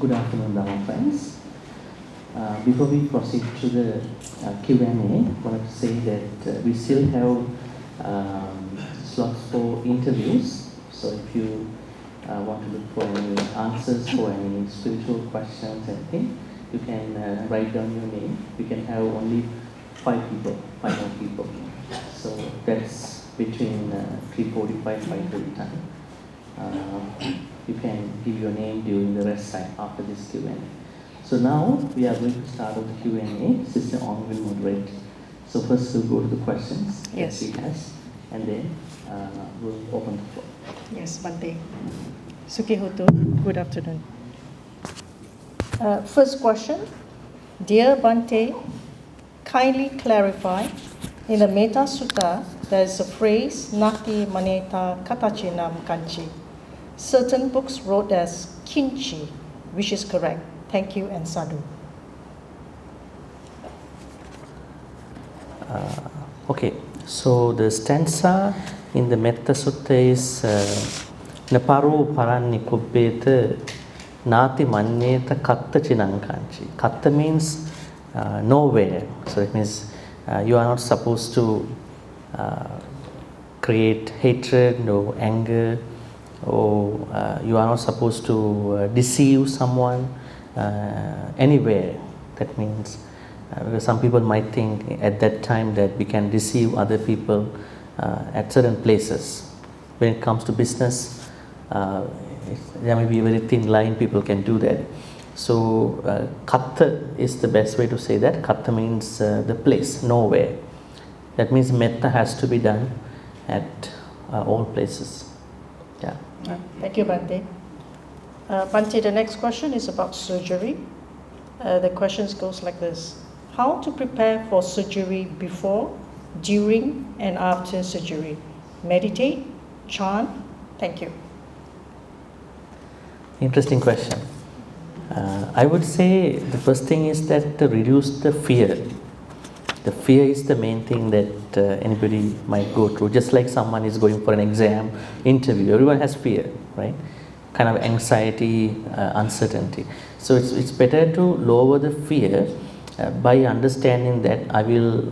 Good afternoon, Dhamma friends. Before we proceed to the Q&A, I wanted to say that we still have slots for interviews. So if you want to look for any answers for any spiritual questions, anything, you can write down your name. We can have only 5 more people. So that's between 3:45, 5:30 time. You can give your name during the rest time after this Q&A. So now we are going to start with the Q&A. Sister Ong will moderate. So first we'll go to the questions that she has, and then we'll open the floor. Yes, Bhante. Sukihoto, good afternoon. First question. Dear Bhante, kindly clarify, in the Metta Sutta, there is a phrase, Nati Maneta Katachinam Kanchi. Certain books wrote as Kinchi, which is correct. Thank you and sadhu. Okay, so the stanza in the Metta Sutta is Naparu Paranni Kubbeta Nati Manyeta Katta Chinankanchi. Katta means nowhere. So it means you are not supposed to create hatred or anger, or you are not supposed to deceive someone anywhere. That means because some people might think at that time that we can deceive other people at certain places. When it comes to business, there may be a very thin line, people can do that. So Katta is the best way to say that. Katta means the place, nowhere. That means metta has to be done at all places. Yeah. Thank you, Bhante. Bhante, the next question is about surgery. The question goes like this. How to prepare for surgery before, during, and after surgery? Meditate, chant. Thank you. Interesting question. I would say the first thing is that to reduce the fear. The fear is the main thing that anybody might go through. Just like someone is going for an exam, interview, everyone has fear, right? Kind of anxiety, uncertainty. So it's better to lower the fear by understanding that I will,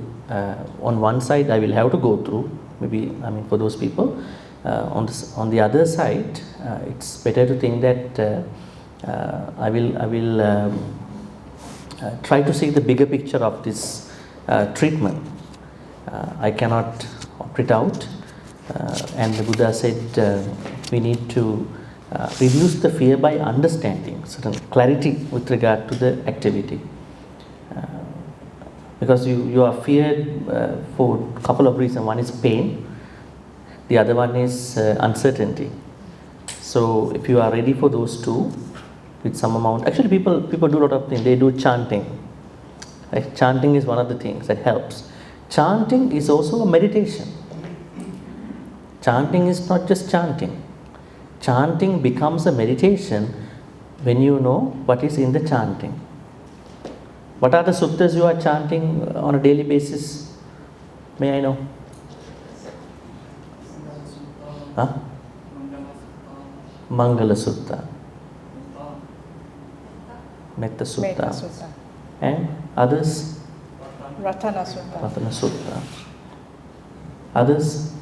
on one side, I will have to go through, maybe, for those people. On the other side, it's better to think that I will try to see the bigger picture of this treatment. I cannot opt out, and the Buddha said we need to reduce the fear by understanding certain clarity with regard to the activity, because you are feared for a couple of reasons. One is pain, the other one is uncertainty. So if you are ready for those two with some amount, actually people do a lot of things. They do chanting. Right? Chanting is one of the things that helps. Chanting is also a meditation. Chanting is not just chanting. Chanting becomes a meditation when you know what is in the chanting. What are the suttas you are chanting on a daily basis? May I know? Huh? Mangala Sutta, Metta Sutta, and others? Ratana Sutta. Ratana Sutta. Others?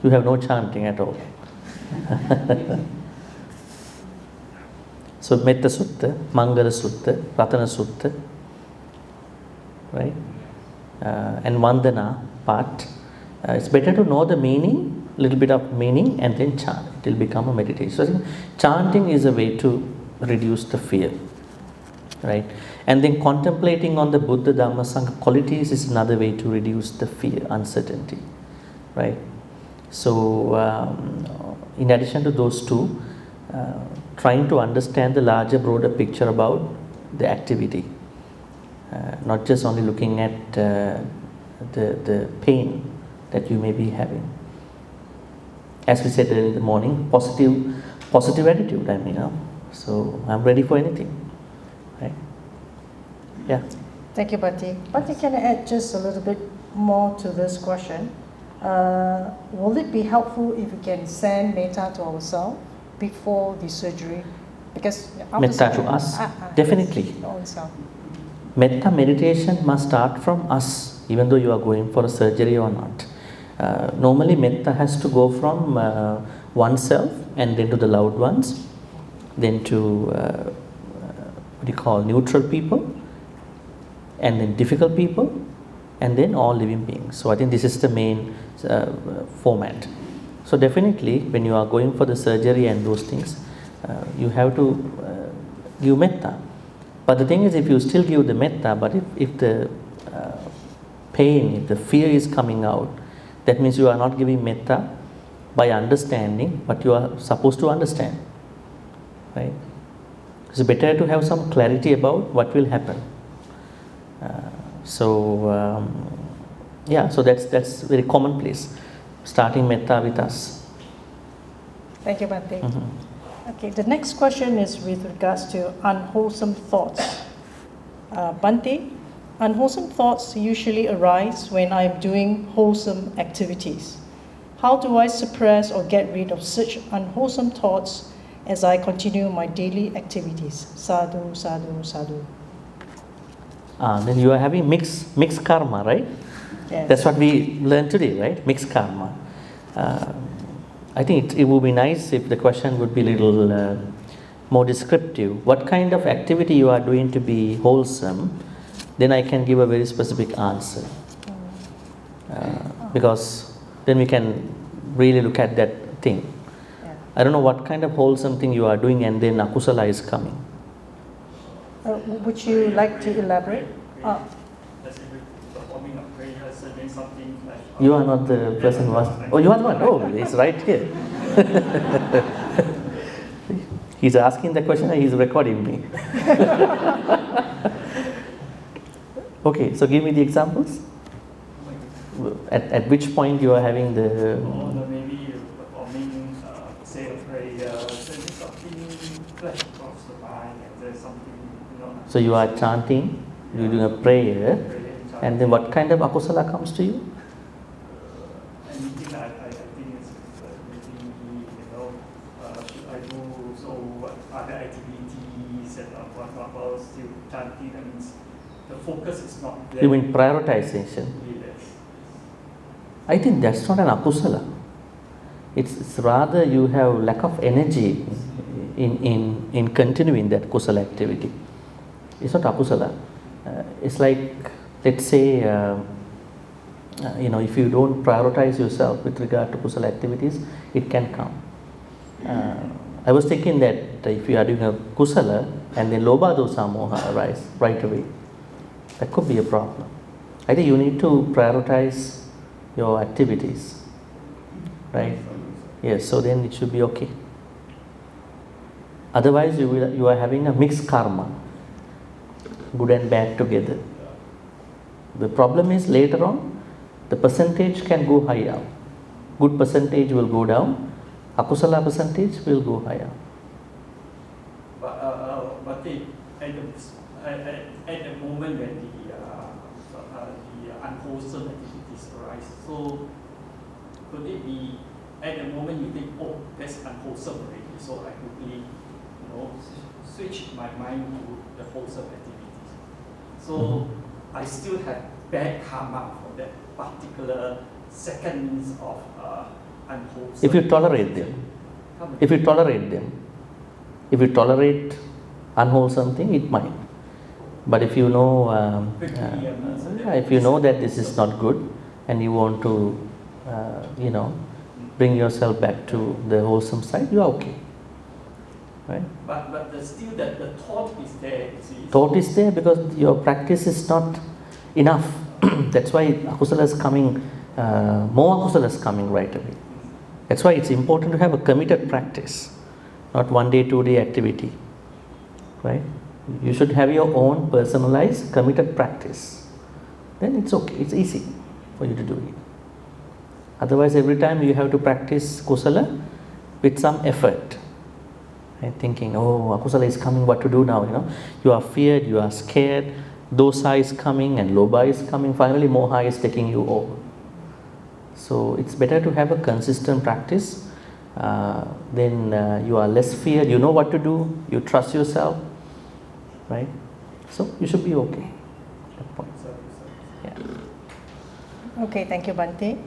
You have no chanting at all. So Metta Sutta, Mangala Sutta, Ratana Sutta, right? And Vandana part. It's better to know the meaning, little bit of meaning, and then chant. It will become a meditation. So chanting is a way to reduce the fear, right? And then contemplating on the Buddha, Dhamma, Sangha qualities is another way to reduce the fear, uncertainty, right? So in addition to those two, trying to understand the larger, broader picture about the activity, not just only looking at the pain that you may be having. As we said in the morning, positive attitude. So I'm ready for anything, right? Yeah. Thank you, Bhante. Bhante, can I add just a little bit more to this question? Will it be helpful if we can send metta to ourselves before the surgery? Because Metta to us, definitely. Metta meditation must start from us, even though you are going for a surgery or not. Normally, metta has to go from oneself and then to the loved ones, then to what you call neutral people, and then difficult people, and then all living beings. So I think this is the main format. So definitely, when you are going for the surgery and those things, you have to give metta. But the thing is, if you still give the metta, but if the pain, if the fear is coming out, that means you are not giving metta by understanding, but you are supposed to understand, right? It's better to have some clarity about what will happen. So that's very commonplace. Starting metta with us. Thank you, Bhante. Okay, the next question is with regards to unwholesome thoughts. Bhante, unwholesome thoughts usually arise when I am doing wholesome activities. How do I suppress or get rid of such unwholesome thoughts as I continue my daily activities? Sadhu, sadhu, sadhu. Then you are having mixed karma, right? Yes. That's what we learned today, right? Mixed karma. I think it would be nice if the question would be a little more descriptive. What kind of activity you are doing to be wholesome? Then I can give a very specific answer. Because then we can really look at that thing. Yeah. I don't know what kind of wholesome thing you are doing and then akusala is coming. Would you like to elaborate? You are not the person who asked. Oh, you are the one. Oh, he's right here. He's asking the question and he's recording me. Okay, so give me the examples. At which point you are having the... maybe performing, say a prayer, saying something flash across the mind, and there's something, So you are chanting, you're doing a prayer, and then what kind of akusala comes to you? Anything I think is maybe, should I do so what other activities and what still chanting, that means the focus is not there. You mean prioritization? Yes. I think that's not an akusala. It's rather you have lack of energy in continuing that kusala activity. It's not akusala. It's like, let's say, if you don't prioritize yourself with regard to kusala activities, it can come. I was thinking that if you are doing a kusala and then lobha dosa moha arise right away, that could be a problem. I think you need to prioritize your activities, right? Yes, so then it should be okay. Otherwise, you are having a mixed karma, good and bad together. The problem is later on, the percentage can go higher. Good percentage will go down, akusala percentage will go higher. But at the moment when the unwholesome activities arise, so could it be at the moment you think, oh, that's unwholesome already, so I quickly, switch my mind to the wholesome activities. So I still have bad karma for that particular seconds of unwholesome. If you tolerate them, if you tolerate unwholesome thing, it might. But if you know, if you know that this is not good, and you want to, bring yourself back to the wholesome side, you are okay, right? But still, that the thought is there. You see. Thought is there because your practice is not enough. That's why akusala is coming. More akusala is coming right away. That's why it's important to have a committed practice, not 1 day, 2 day activity, right? You should have your own personalized, committed practice. Then it's okay, it's easy for you to do it. Otherwise, every time you have to practice kusala with some effort. Right? Thinking, oh, akusala is coming, what to do now? You are feared, you are scared, dosa is coming and lobha is coming, finally moha is taking you over. So it's better to have a consistent practice then you are less feared, you know what to do, you trust yourself, right? So you should be okay. That point. Yeah. Okay, thank you, Bhante.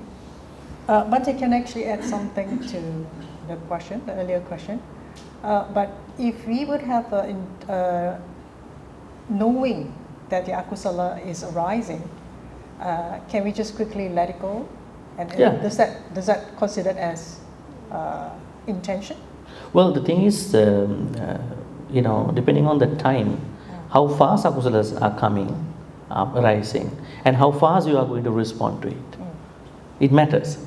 Bhante can actually add something to the question, the earlier question. But if we would have knowing that the akusala is arising, can we just quickly let it go? And Yeah. does that considered as intention? Well, the thing is, depending on the time, how fast akusalas are coming, arising, and how fast you are going to respond to it. It matters,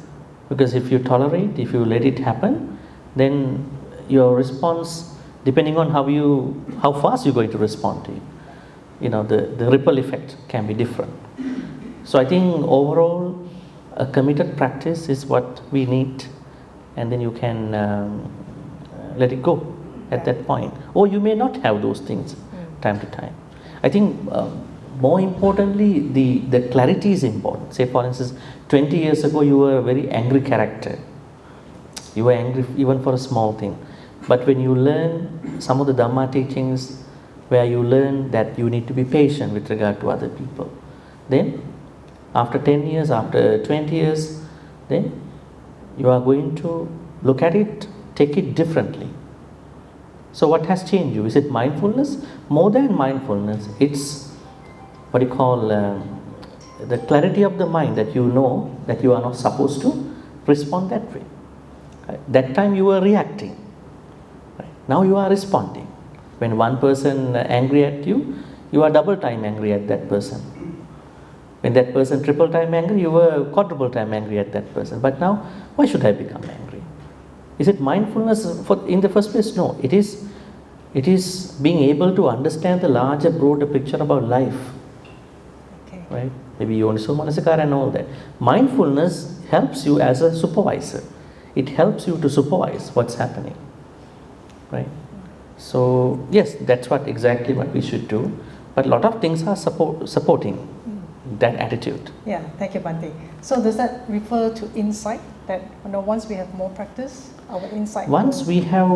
because if you tolerate, if you let it happen, then your response, depending on how fast you're going to respond to it, the ripple effect can be different. So I think overall, a committed practice is what we need, and then you can let it go at that point. Or you may not have those things time to time. I think more importantly, the clarity is important. Say for instance, 20 years ago you were a very angry character. You were angry even for a small thing. But when you learn some of the Dhamma teachings, where you learn that you need to be patient with regard to other people, then after 10 years, after 20 years, then you are going to look at it, take it differently. So what has changed you? Is it mindfulness? More than mindfulness, it's what you call the clarity of the mind, that you know that you are not supposed to respond that way. That time you were reacting. Now you are responding. When one person angry at you, you are double time angry at that person. When that person triple time angry, you were quadruple time angry at that person. But now, why should I become angry? Is it mindfulness in the first place? No. It is being able to understand the larger, broader picture about life. Okay. Right? Maybe Yoniso Manasikara and all that. Mindfulness helps you as a supervisor. It helps you to supervise what's happening. Right? So, yes, that's exactly what we should do. But a lot of things are supporting that attitude. Yeah, thank you, Bhante. So does that refer to insight? That once we have more practice, our insight. Once we have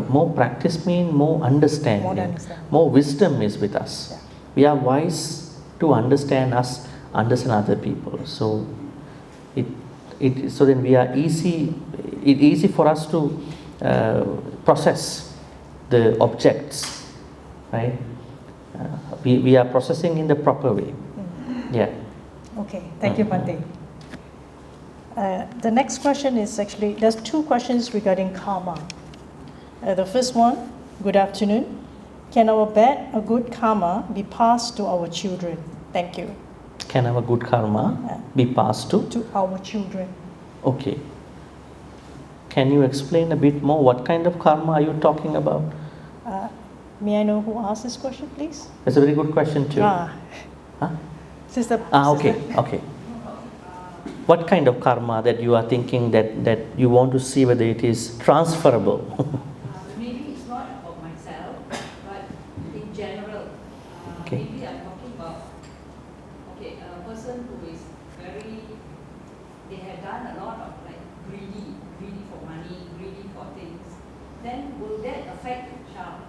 more practice, means more understanding, more wisdom is with us. Yeah. We are wise to understand us, understand other people. So so then we are easy for us to process the objects, right? We are processing in the proper way. Yeah. Okay, thank you, Bhante. The next question is actually, there's two questions regarding karma. The first one, good afternoon. Can our bad or good karma be passed to our children? Thank you. Can our good karma be passed to our children? Okay. Can you explain a bit more? What kind of karma are you talking about? May I know who asked this question, please? That's a very good question too. Sister. Okay. What kind of karma that you are thinking that you want to see whether it is transferable? Maybe it's not about myself, but in general. Okay. Maybe I'm talking about a person who is they have done a lot of greedy for money, greedy for things. Then will that affect the child?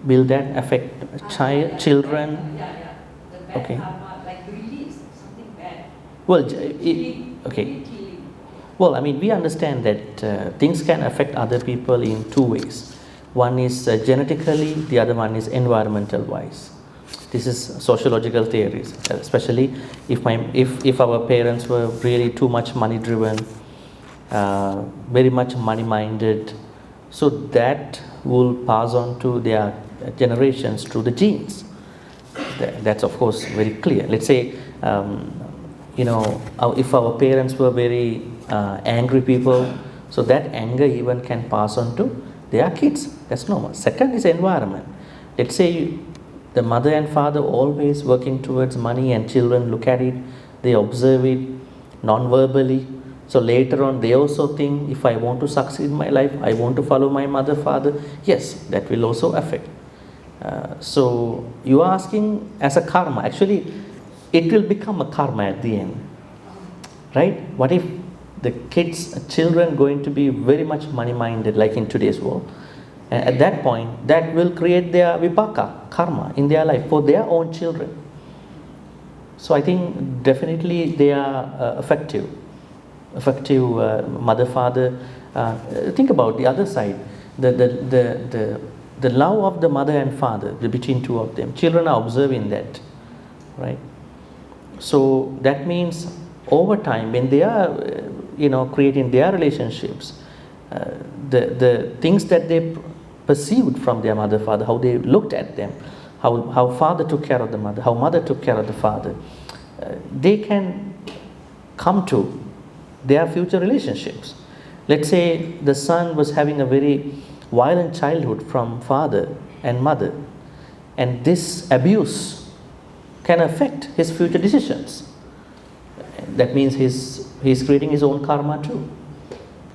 Will that affect children? Yeah. The bad Okay. karma, greedy is something bad. Well, Greedy killing. Well, I mean, we understand that things can affect other people in two ways. One is genetically, the other one is environmental wise. This is sociological theories, especially if our parents were really too much money driven, very much money minded, so that will pass on to their generations through the genes. That's of course very clear. Let's say if our parents were very angry people, so that anger even can pass on to their kids. That's normal. Second is environment. Let's say the mother and father always working towards money, and children look at it, they observe it non-verbally. So later on they also think, if I want to succeed in my life, I want to follow my mother, father. Yes, that will also affect. So you are asking as a karma. Actually, it will become a karma at the end. Right? What if the children going to be very much money minded like in today's world. And at that point, that will create their vipaka, karma in their life for their own children. So I think definitely they are effective mother, father. Think about the other side, the love of the mother and father between two of them. Children are observing that, right? So that means over time when they are creating their relationships, the things that they perceived from their mother, father, how they looked at them, how father took care of the mother, how mother took care of the father, they can come to their future relationships. Let's say the son was having a very violent childhood from father and mother, and this abuse can affect his future decisions. That means he's creating his own karma too.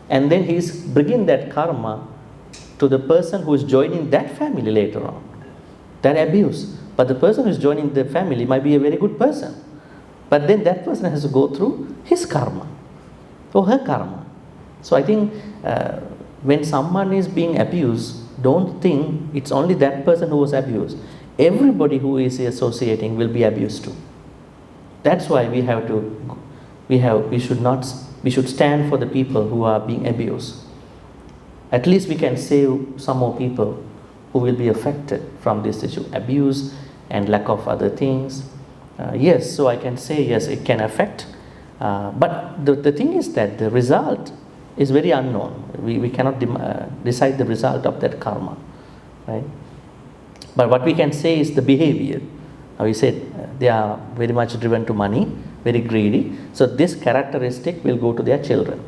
And then he's bringing that karma to the person who is joining that family later on, that abuse. But the person who is joining the family might be a very good person. But then that person has to go through his karma or her karma. So I think when someone is being abused, don't think it's only that person who was abused. Everybody who is associating will be abused too. That's why we should stand for the people who are being abused. At least we can save some more people who will be affected from this issue, abuse and lack of other things. Yes, so I can say yes, it can affect. But the thing is that the result is very unknown. We cannot decide the result of that karma, right? But what we can say is the behavior. Now we said they are very much driven to money, very greedy. So this characteristic will go to their children.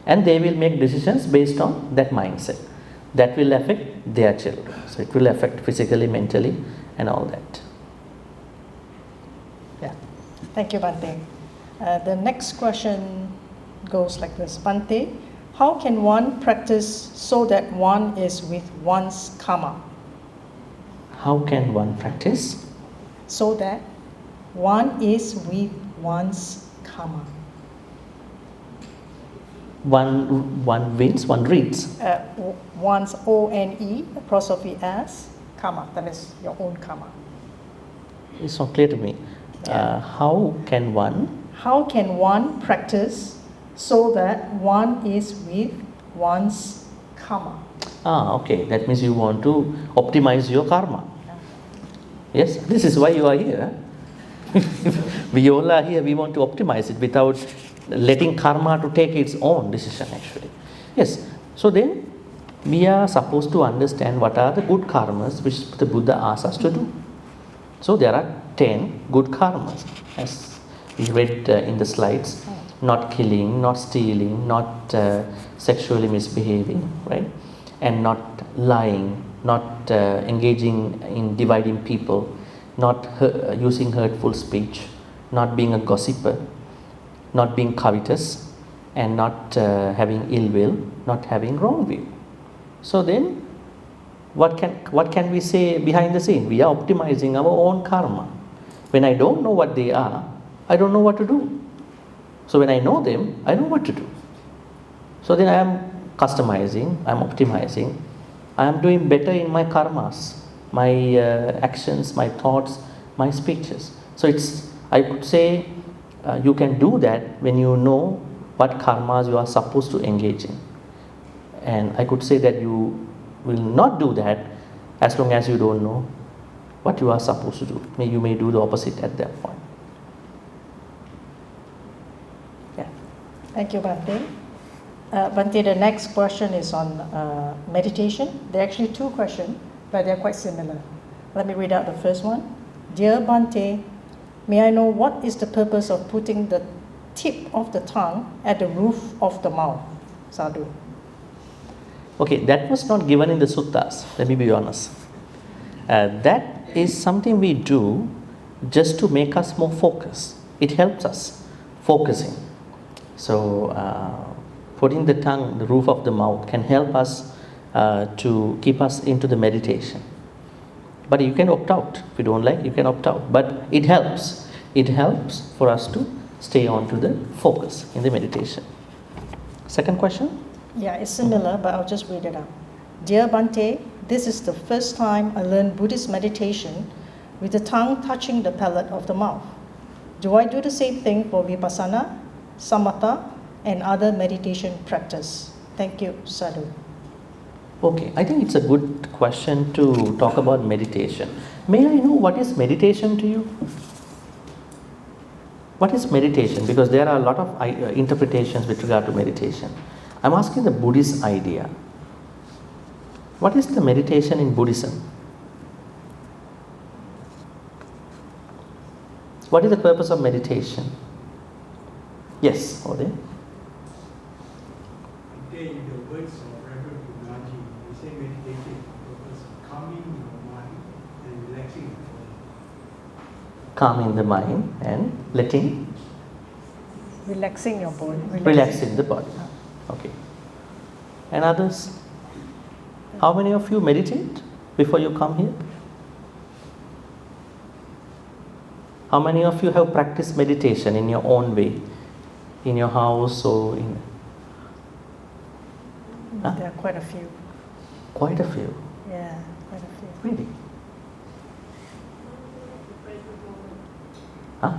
And they will make decisions based on that mindset. That will affect their children. So it will affect physically, mentally, and all that. Yeah. Thank you, Bhante. The next question goes like this. Bhante, how can one practice so that one is with one's karma? How can one practice? So that one is with one's karma. One wins, one reads. One's O-N-E, apostrophe S, karma. That is your own karma. It's not clear to me. How can one practice so that one is with one's karma? Okay. That means you want to optimize your karma. Yes, this is why you are here. We all are here, we want to optimize it without letting karma to take its own decision actually. Yes, so then we are supposed to understand what are the good karmas which the Buddha asks us to do. So there are 10 good karmas as we read in the slides. Not killing, not stealing, not sexually misbehaving, right? And not lying, not engaging in dividing people, not using hurtful speech, not being a gossiper, not being covetous, and not having ill will, not having wrong view. So then, what can we say behind the scene? We are optimizing our own karma. When I don't know what they are, I don't know what to do. So when I know them, I know what to do. So then I am customizing, I am optimizing, I am doing better in my karmas, my actions, my thoughts, my speeches. So I could say you can do that when you know what karmas you are supposed to engage in. And I could say that you will not do that as long as you don't know what you are supposed to do. You may do the opposite at that point. Yeah. Thank you, Bhante. Bhante, the next question is on meditation. There are actually two questions, but they're quite similar. Let me read out the first one. Dear Bhante, may I know what is the purpose of putting the tip of the tongue at the roof of the mouth? Sadhu. Okay, that was not given in the suttas, let me be honest. That is something we do just to make us more focused. It helps us focusing. So, putting the tongue, the roof of the mouth, can help us to keep us into the meditation. But you can opt out. If you don't like, you can opt out. But it helps. It helps for us to stay on to the focus in the meditation. Second question? Yeah, it's similar, but I'll just read it out. Dear Bhante, this is the first time I learned Buddhist meditation with the tongue touching the palate of the mouth. Do I do the same thing for Vipassana, Samatha, and other meditation practice? Thank you, Sadhu. Okay, I think it's a good question to talk about meditation. May I know what is meditation to you? What is meditation? Because there are a lot of interpretations with regard to meditation. I'm asking the Buddhist idea. What is the meditation in Buddhism? What is the purpose of meditation? Yes, Ode? In the words of Reverend Gunaji, we say meditation is the purpose of calming your mind and relaxing your body. Calming the mind and letting? Relaxing your body. Relaxing the body. Okay. And others? How many of you meditate before you come here? How many of you have practiced meditation in your own way? In your house or in... Huh? There are quite a few. Quite a few. Yeah, quite a few. Really? Huh?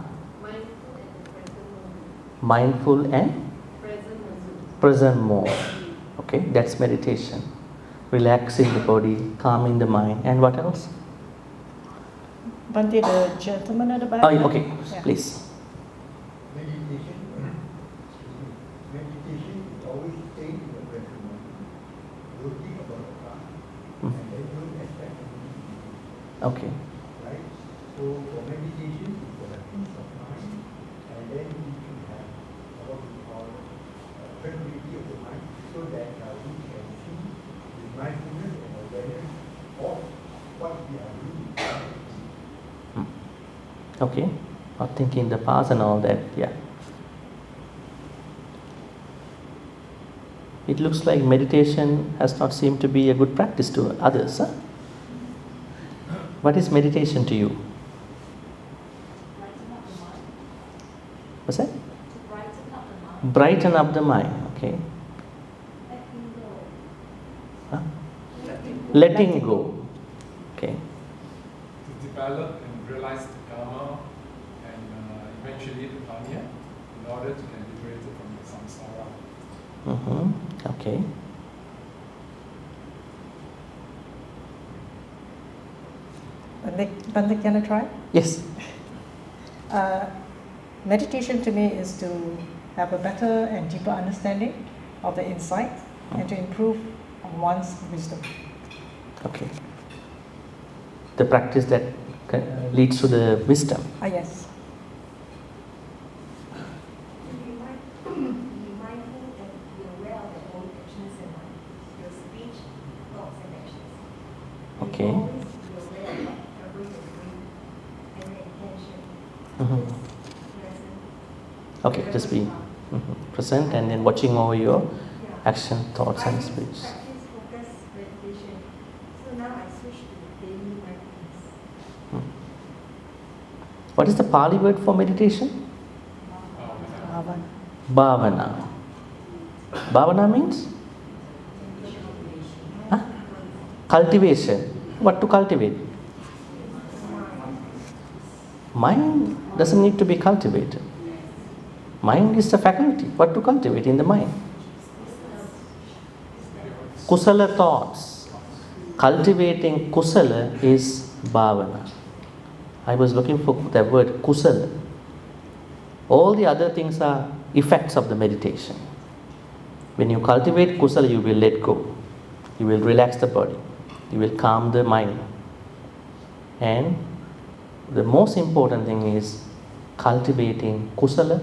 Mindful and present moment. Okay, that's meditation. Relaxing the body, calming the mind, and what else? Bhante, the gentleman at the back. Oh, okay, Yeah. please. Meditation is always staying in the present moment. Don't think about the past, and then don't expect anything. Okay. Right? So for meditation, for the peace of mind, and then we should have what we call tranquility of the mind, so that we can see with mindfulness and awareness of what we are doing. Okay. Not thinking the past and all that, yeah. It looks like meditation has not seemed to be a good practice to others. Huh? What is meditation to you? What's that? Brighten up the mind. Okay. Huh? Letting go. Okay. To develop and realize the Dharma and eventually the Dhamma in order to get liberated from the samsara. Okay. Bhante, can I try? Yes. Meditation to me is to have a better and deeper understanding of the insight and to improve on one's wisdom. Okay. The practice that leads to the wisdom. Yes. Be mindful and be aware of your own actions and your speech, thoughts and actions. Okay. And always be aware of whatever you're doing and the intention. Mhm. Present. Okay, just be present and then watching over your Yeah. action, thoughts, and I used to speech. practice focus meditation. So now I switch to daily mindfulness. What is the Pali word for meditation? Bhavana. Bhavana. Bhavana means? Huh? Cultivation. What to cultivate? Mind doesn't need to be cultivated. Mind is a faculty. What to cultivate in the mind? Kusala thoughts. Cultivating kusala is bhavana. I was looking for the word kusala. All the other things are effects of the meditation. When you cultivate kusala, you will let go. You will relax the body. You will calm the mind. And the most important thing is cultivating kusala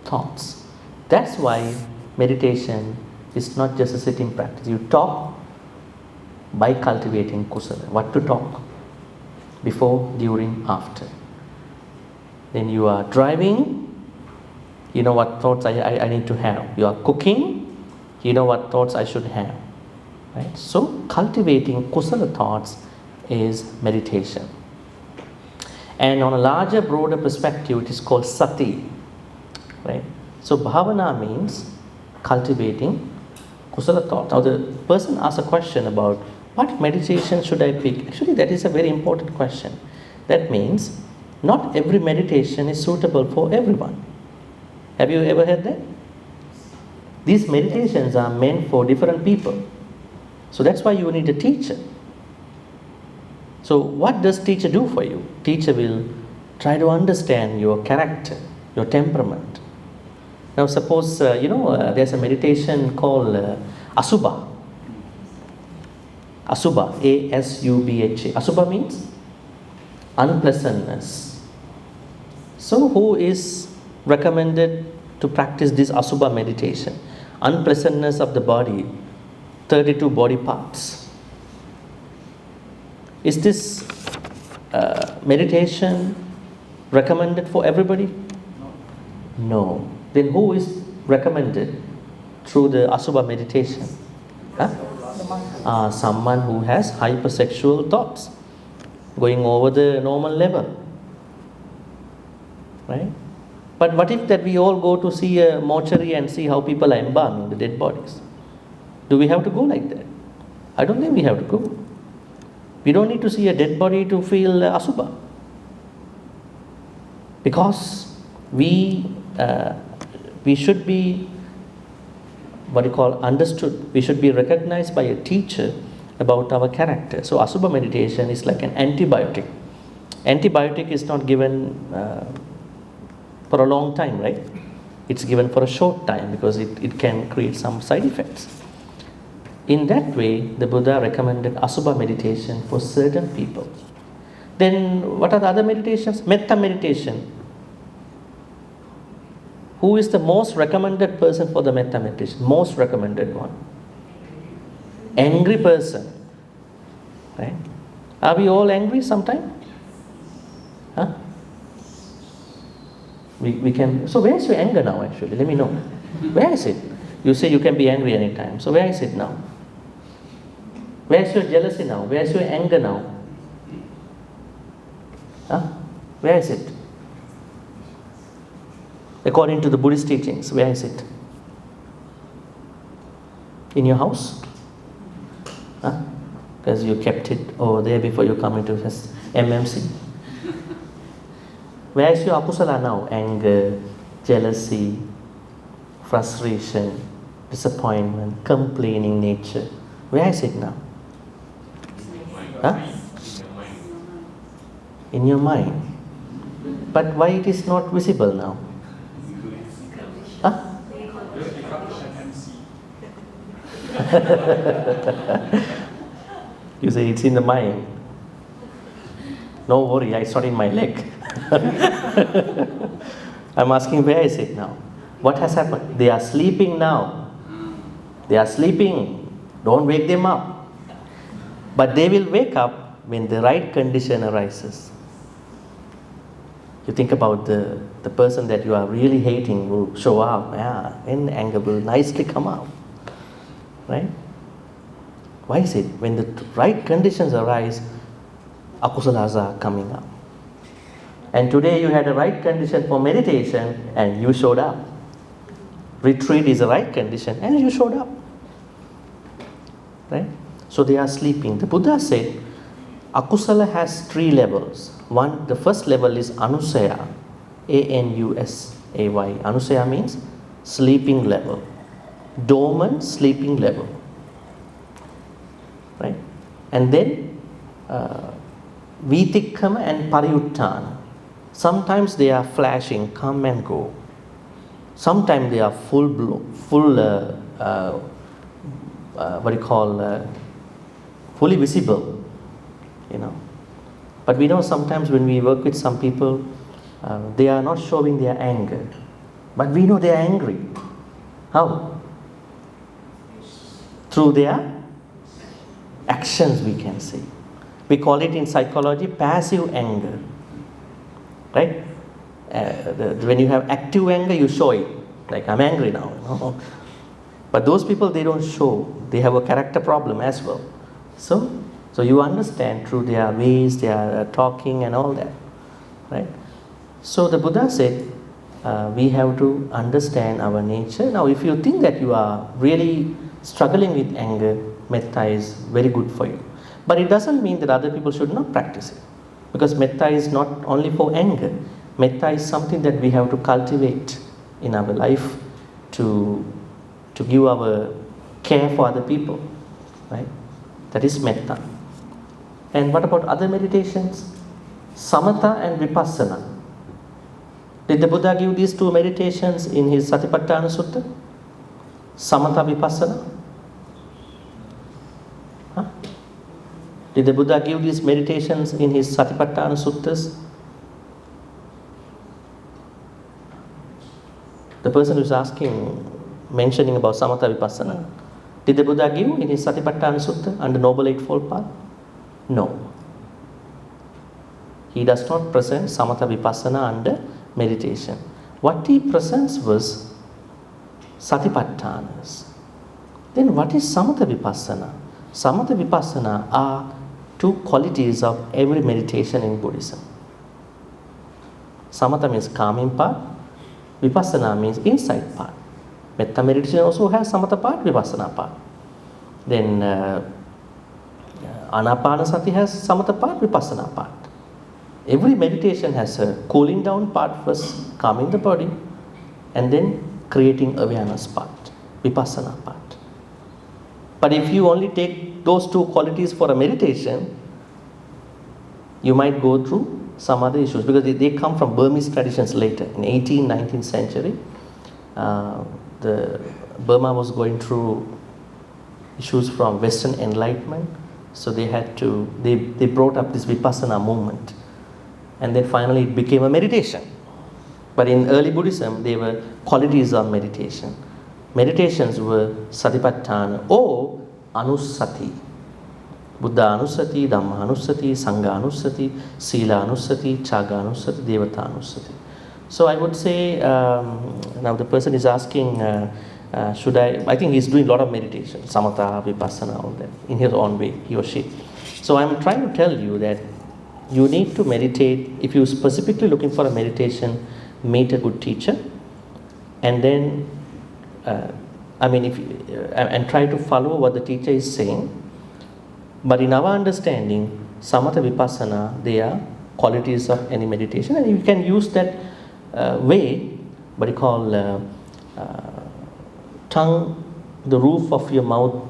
thoughts. That's why meditation is not just a sitting practice. You talk by cultivating kusala. What to talk? Before, during, after. Then you are driving, you know what thoughts I need to have. You are cooking, you know what thoughts I should have. Right? So cultivating kusala thoughts is meditation. And on a larger, broader perspective, it is called sati. Right? So bhavana means cultivating kusala thoughts. Now the person asks a question about what meditation should I pick. Actually, that is a very important question. That means not every meditation is suitable for everyone. Have you ever heard that? These meditations are meant for different people. So that's why you need a teacher. So what does teacher do for you? Teacher will try to understand your character, your temperament. Now suppose, there's a meditation called Asubha. Asubha, A-S-U-B-H-A. Asubha means unpleasantness. So who is recommended to practice this Asubha meditation? Unpleasantness of the body, 32 body parts. Is this meditation recommended for everybody? No. Then who is recommended through the Asubha meditation? Someone who has hypersexual thoughts, going over the normal level. Right? But what if that we all go to see a mortuary and see how people are embalming the dead bodies? Do we have to go like that? I don't think we have to go. We don't need to see a dead body to feel Asubha. Because we should be understood. We should be recognized by a teacher about our character. So Asubha meditation is like an antibiotic. Antibiotic is not given for a long time, right? It's given for a short time because it can create some side effects. In that way, the Buddha recommended Asubha meditation for certain people. Then what are the other meditations? Metta meditation. Who is the most recommended person for the metta meditation? Most recommended one. Angry person. Right? Are we all angry sometime? Huh? We can. So where is your anger now actually? Let me know. Where is it? You say you can be angry anytime. So where is it now? Where is your jealousy now? Where is your anger now? Huh? Where is it? According to the Buddhist teachings, where is it? In your house? Huh? Because you kept it over there before you come into this MMC. Where is your akusala now? Anger, jealousy, frustration, disappointment, complaining nature. Where is it now? Huh? In your mind. But why it is not visible now? Huh? You say it's in the mind. No worry, it's not in my leg. I'm asking, where is it now? What has happened? They are sleeping now. They are sleeping. Don't wake them up. But they will wake up when the right condition arises. You think about the person that you are really hating will show up. And anger will nicely come out. Right? Why is it? When the right conditions arise, akusalas are coming up. And today you had a right condition for meditation and you showed up. Retreat is the right condition and you showed up. Right? So they are sleeping. The Buddha said, akusala has 3 levels. The first level is anusaya, A-N-U-S-A-Y. Anusaya means sleeping level. Dormant sleeping level. Right? And then Vitikkama and Pariyuttana. Sometimes they are flashing, come and go. Sometimes they are fully visible, But we know sometimes when we work with some people, they are not showing their anger. But we know they are angry. How? Through their actions, we can say. We call it in psychology passive anger. Right? When you have active anger, you show it. Like, I'm angry now. But those people, they don't show. They have a character problem as well. So you understand through their ways, their talking and all that. Right? So the Buddha said, we have to understand our nature. Now, if you think that you are really struggling with anger, metta is very good for you. But it doesn't mean that other people should not practice it. Because metta is not only for anger. Metta is something that we have to cultivate in our life to give our care for other people. Right? That is metta. And what about other meditations? Samatha and Vipassana. Did the Buddha give these two meditations in his Satipatthana Sutta? Samatha Vipassana? Huh? Did the Buddha give these meditations in his Satipatthana Suttas? The person who's asking, mentioning about Samatha Vipassana. Did the Buddha give in his Satipatthana Sutta under Noble Eightfold Path? No. He does not present Samatha Vipassana under meditation. What he presents was Satipatthanas. Then what is Samatha Vipassana? Samatha Vipassana are two qualities of every meditation in Buddhism. Samatha means calming part, Vipassana means insight part. Metta meditation also has Samatha part, Vipassana part. Then Anapanasati has Samatha part, Vipassana part. Every meditation has a cooling down part first, calming the body, and then creating awareness part, Vipassana part. But if you only take those two qualities for a meditation, you might go through some other issues because they come from Burmese traditions later. In 18th, 19th century, Burma was going through issues from Western enlightenment. So they brought up this Vipassana movement. And then finally it became a meditation. But in early Buddhism, they were qualities of meditation. Meditations were Satipatthana or Anusati. Buddha Anusati, Dhamma Anusati, Sangha Anusati, Sila Anusati, Chaga Anusati, Devata Anusati. So I would say, now the person is asking, I think he's doing a lot of meditation, Samatha, Vipassana, all that, in his own way, he or she. So I'm trying to tell you that you need to meditate. If you're specifically looking for a meditation, meet a good teacher, and then, and try to follow what the teacher is saying. But in our understanding, Samatha Vipassana, they are qualities of any meditation, and you can use that way, what you call tongue, the roof of your mouth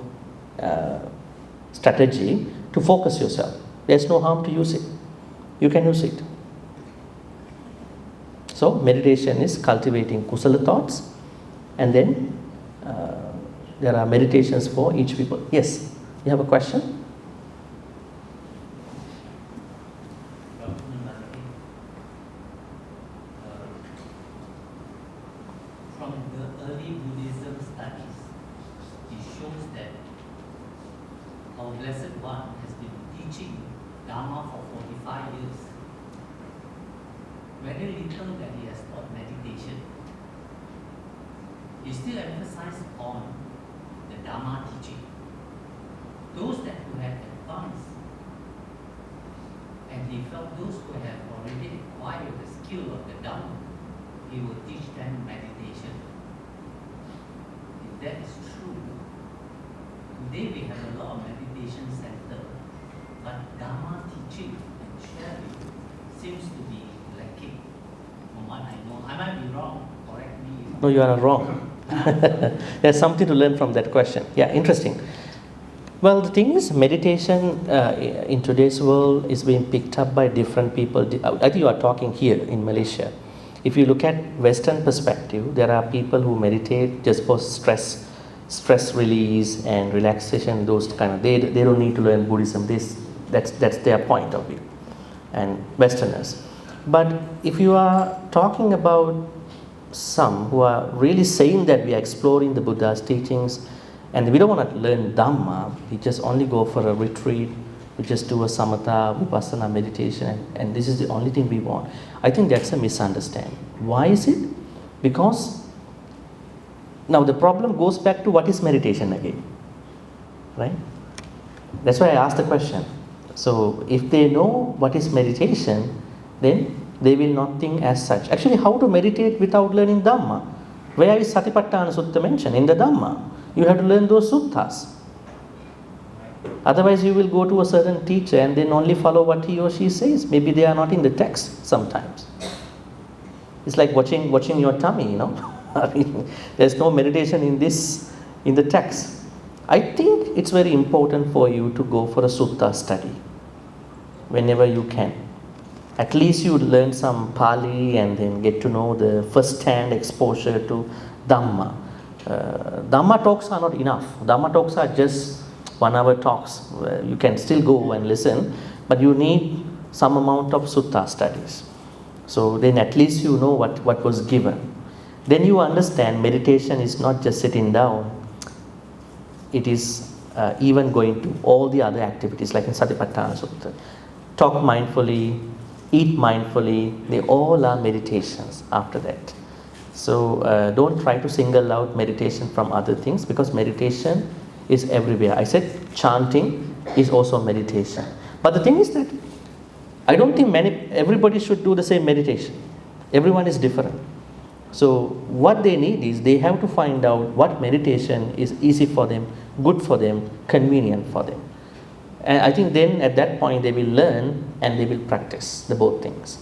strategy to focus yourself. There's no harm to use it. You can use it. So meditation is cultivating kusala thoughts, and then there are meditations for each people. Yes, you have a question? From the early Buddhism studies, it shows that our Blessed One has been teaching Dharma for 45 years. Very little that he has taught meditation. He still emphasized on the Dharma teaching. Those that who have advanced, and he felt those who have already acquired the skill of the Dhamma, he will teach them meditation. If that is true, today we have a lot of meditation centers, but Dharma teaching and sharing seems to be lacking from what I know. I might be wrong, correct me. No, you are not wrong. There's something to learn from that question. Yeah, interesting. Well, the thing is, meditation in today's world is being picked up by different people. I think you are talking here in Malaysia. If you look at Western perspective, there are people who meditate just for stress release and relaxation, those kind of, they don't need to learn Buddhism. That's their point of view, and Westerners. But if you are talking about some who are really saying that we are exploring the Buddha's teachings, and we don't want to learn Dhamma, we just only go for a retreat, we just do a samatha, vipassana meditation, and this is the only thing we want. I think that's a misunderstanding. Why is it? Because now the problem goes back to what is meditation again, right? That's why I asked the question. So if they know what is meditation, then they will not think as such. Actually, how to meditate without learning Dhamma? Where is Satipatthana Sutta mentioned? In the Dhamma. You have to learn those suttas. Otherwise, you will go to a certain teacher and then only follow what he or she says. Maybe they are not in the text sometimes. It's like watching your tummy, you know. I mean, there's no meditation in the text. I think it's very important for you to go for a sutta study whenever you can. At least you learn some Pali and then get to know the first-hand exposure to Dhamma. Dhamma talks are not enough. Dhamma talks are just 1 hour talks. You can still go and listen, but you need some amount of sutta studies. So then at least you know what was given. Then you understand meditation is not just sitting down. It is even going to all the other activities like in Satipatthana Sutta. Talk mindfully, eat mindfully, they all are meditations after that. So don't try to single out meditation from other things, because meditation is everywhere. I said chanting is also meditation. But the thing is that I don't think everybody should do the same meditation. Everyone is different. So what they need is they have to find out what meditation is easy for them, good for them, convenient for them. And I think then at that point they will learn and they will practice the both things.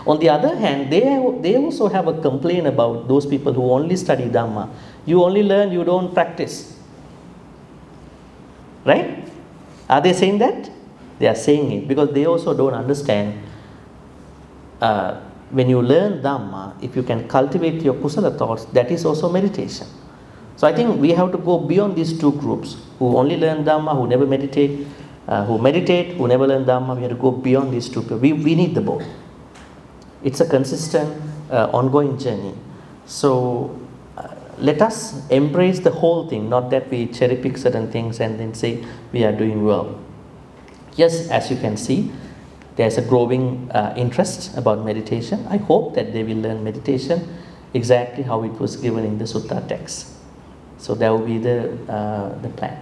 On the other hand, they also have a complaint about those people who only study Dhamma. You only learn, you don't practice. Right? Are they saying that? They are saying it because they also don't understand. When you learn Dhamma, if you can cultivate your kusala thoughts, that is also meditation. So I think we have to go beyond these two groups, who only learn Dhamma, who never meditate, who meditate, who never learn Dhamma. We have to go beyond these two people. We need the both. It's a consistent, ongoing journey. So let us embrace the whole thing, not that we cherry pick certain things and then say we are doing well. Yes, as you can see, there's a growing interest about meditation. I hope that they will learn meditation exactly how it was given in the sutta text. So that will be the plan.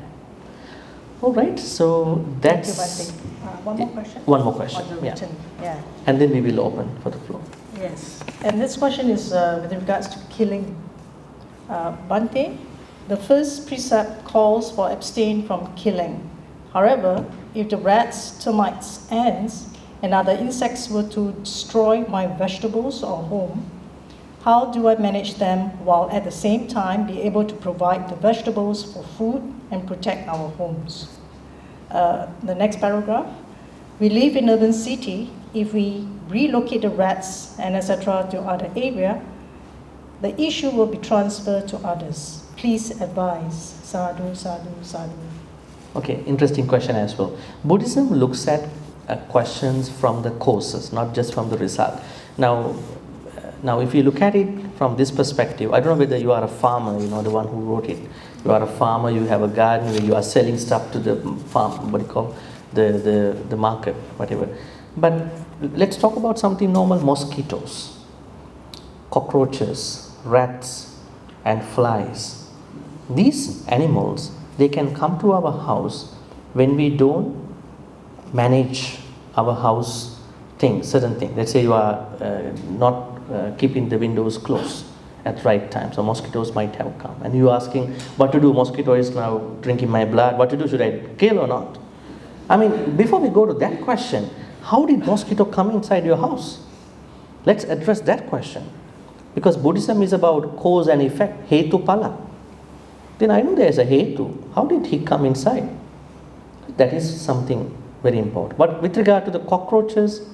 All right, so that's... Thank you, Bhante. One more question? One more question, On the yeah. written, yeah. And then we will open for the floor. Yes, and this question is with regards to killing. Bhante, the first precept calls for abstain from killing. However, if the rats, termites, ants, and other insects were to destroy my vegetables or home, how do I manage them while at the same time be able to provide the vegetables for food and protect our homes? The next paragraph. We live in urban city. If we relocate the rats and etc. to other area, the issue will be transferred to others. Please advise. Sadhu, sadhu, sadhu. Okay, interesting question as well. Buddhism looks at questions from the causes, not just from the result. Now, if you look at it from this perspective, I don't know whether you are a farmer, you know, the one who wrote it. You are a farmer, you have a garden where you are selling stuff to the farm, what do you call, the market, whatever. But let's talk about something normal, mosquitoes, cockroaches, rats, and flies. These animals, they can come to our house when we don't manage our house things, certain things. Let's say you are not keeping the windows closed at the right time, so mosquitoes might have come. And you asking, what to do? Mosquito is now drinking my blood. What to do? Should I kill or not? I mean, before we go to that question, how did mosquito come inside your house? Let's address that question. Because Buddhism is about cause and effect, hetu pala. Then I know there is a hetu. How did he come inside? That is something very important. But with regard to the cockroaches,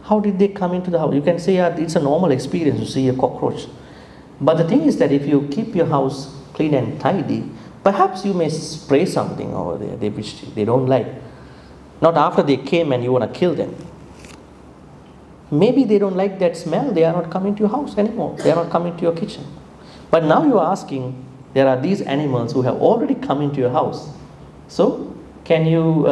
how did they come into the house? You can say it's a normal experience to see a cockroach. But the thing is that if you keep your house clean and tidy, perhaps you may spray something over there which they don't like. Not after they came and you want to kill them. Maybe they don't like that smell, they are not coming to your house anymore. They are not coming to your kitchen. But now you are asking, there are these animals who have already come into your house. So, can you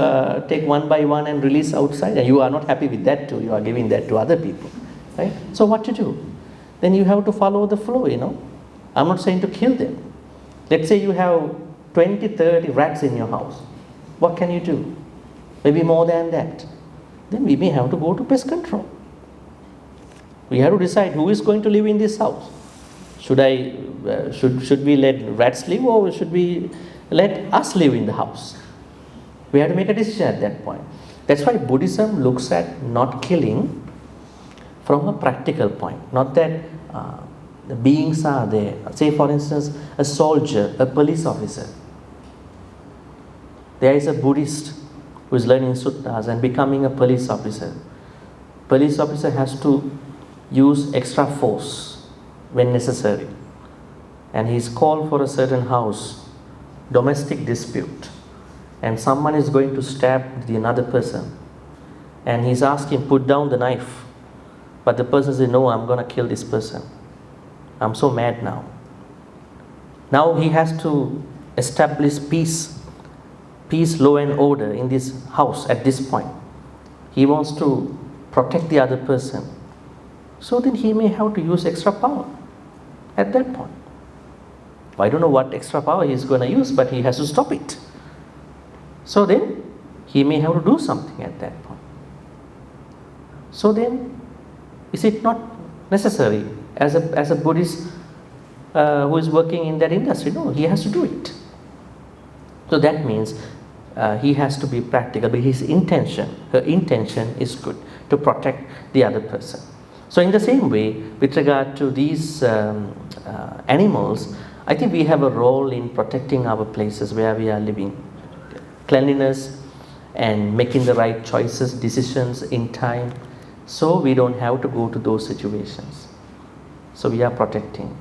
take one by one and release outside? And you are not happy with that too, you are giving that to other people. Right? So what to do? Then you have to follow the flow, you know. I'm not saying to kill them. Let's say you have 20, 30 rats in your house. What can you do? Maybe more than that. then we may have to go to pest control. We have to decide who is going to live in this house. Should we let rats live, or should we let us live in the house? We have to make a decision at that point. That's why Buddhism looks at not killing from a practical point. Not that the beings are there. Say for instance, a soldier, a police officer. There is a Buddhist who is learning suttas and becoming a police officer. Police officer has to use extra force when necessary. And he is called for a certain house, domestic dispute. And someone is going to stab the another person. And he's asking, put down the knife. But the person says, no, I'm going to kill this person. I'm so mad now. Now he has to establish peace, law and order in this house at this point. He wants to protect the other person. So then he may have to use extra power at that point. I don't know what extra power he's going to use, but he has to stop it. So then he may have to do something at that point. So then, is it not necessary as a Buddhist who is working in that industry? No, he has to do it. So that means he has to be practical, but her intention is good, to protect the other person. So in the same way, with regard to these animals, I think we have a role in protecting our places where we are living. Cleanliness and making the right choices, decisions in time, so we don't have to go to those situations. So we are protecting.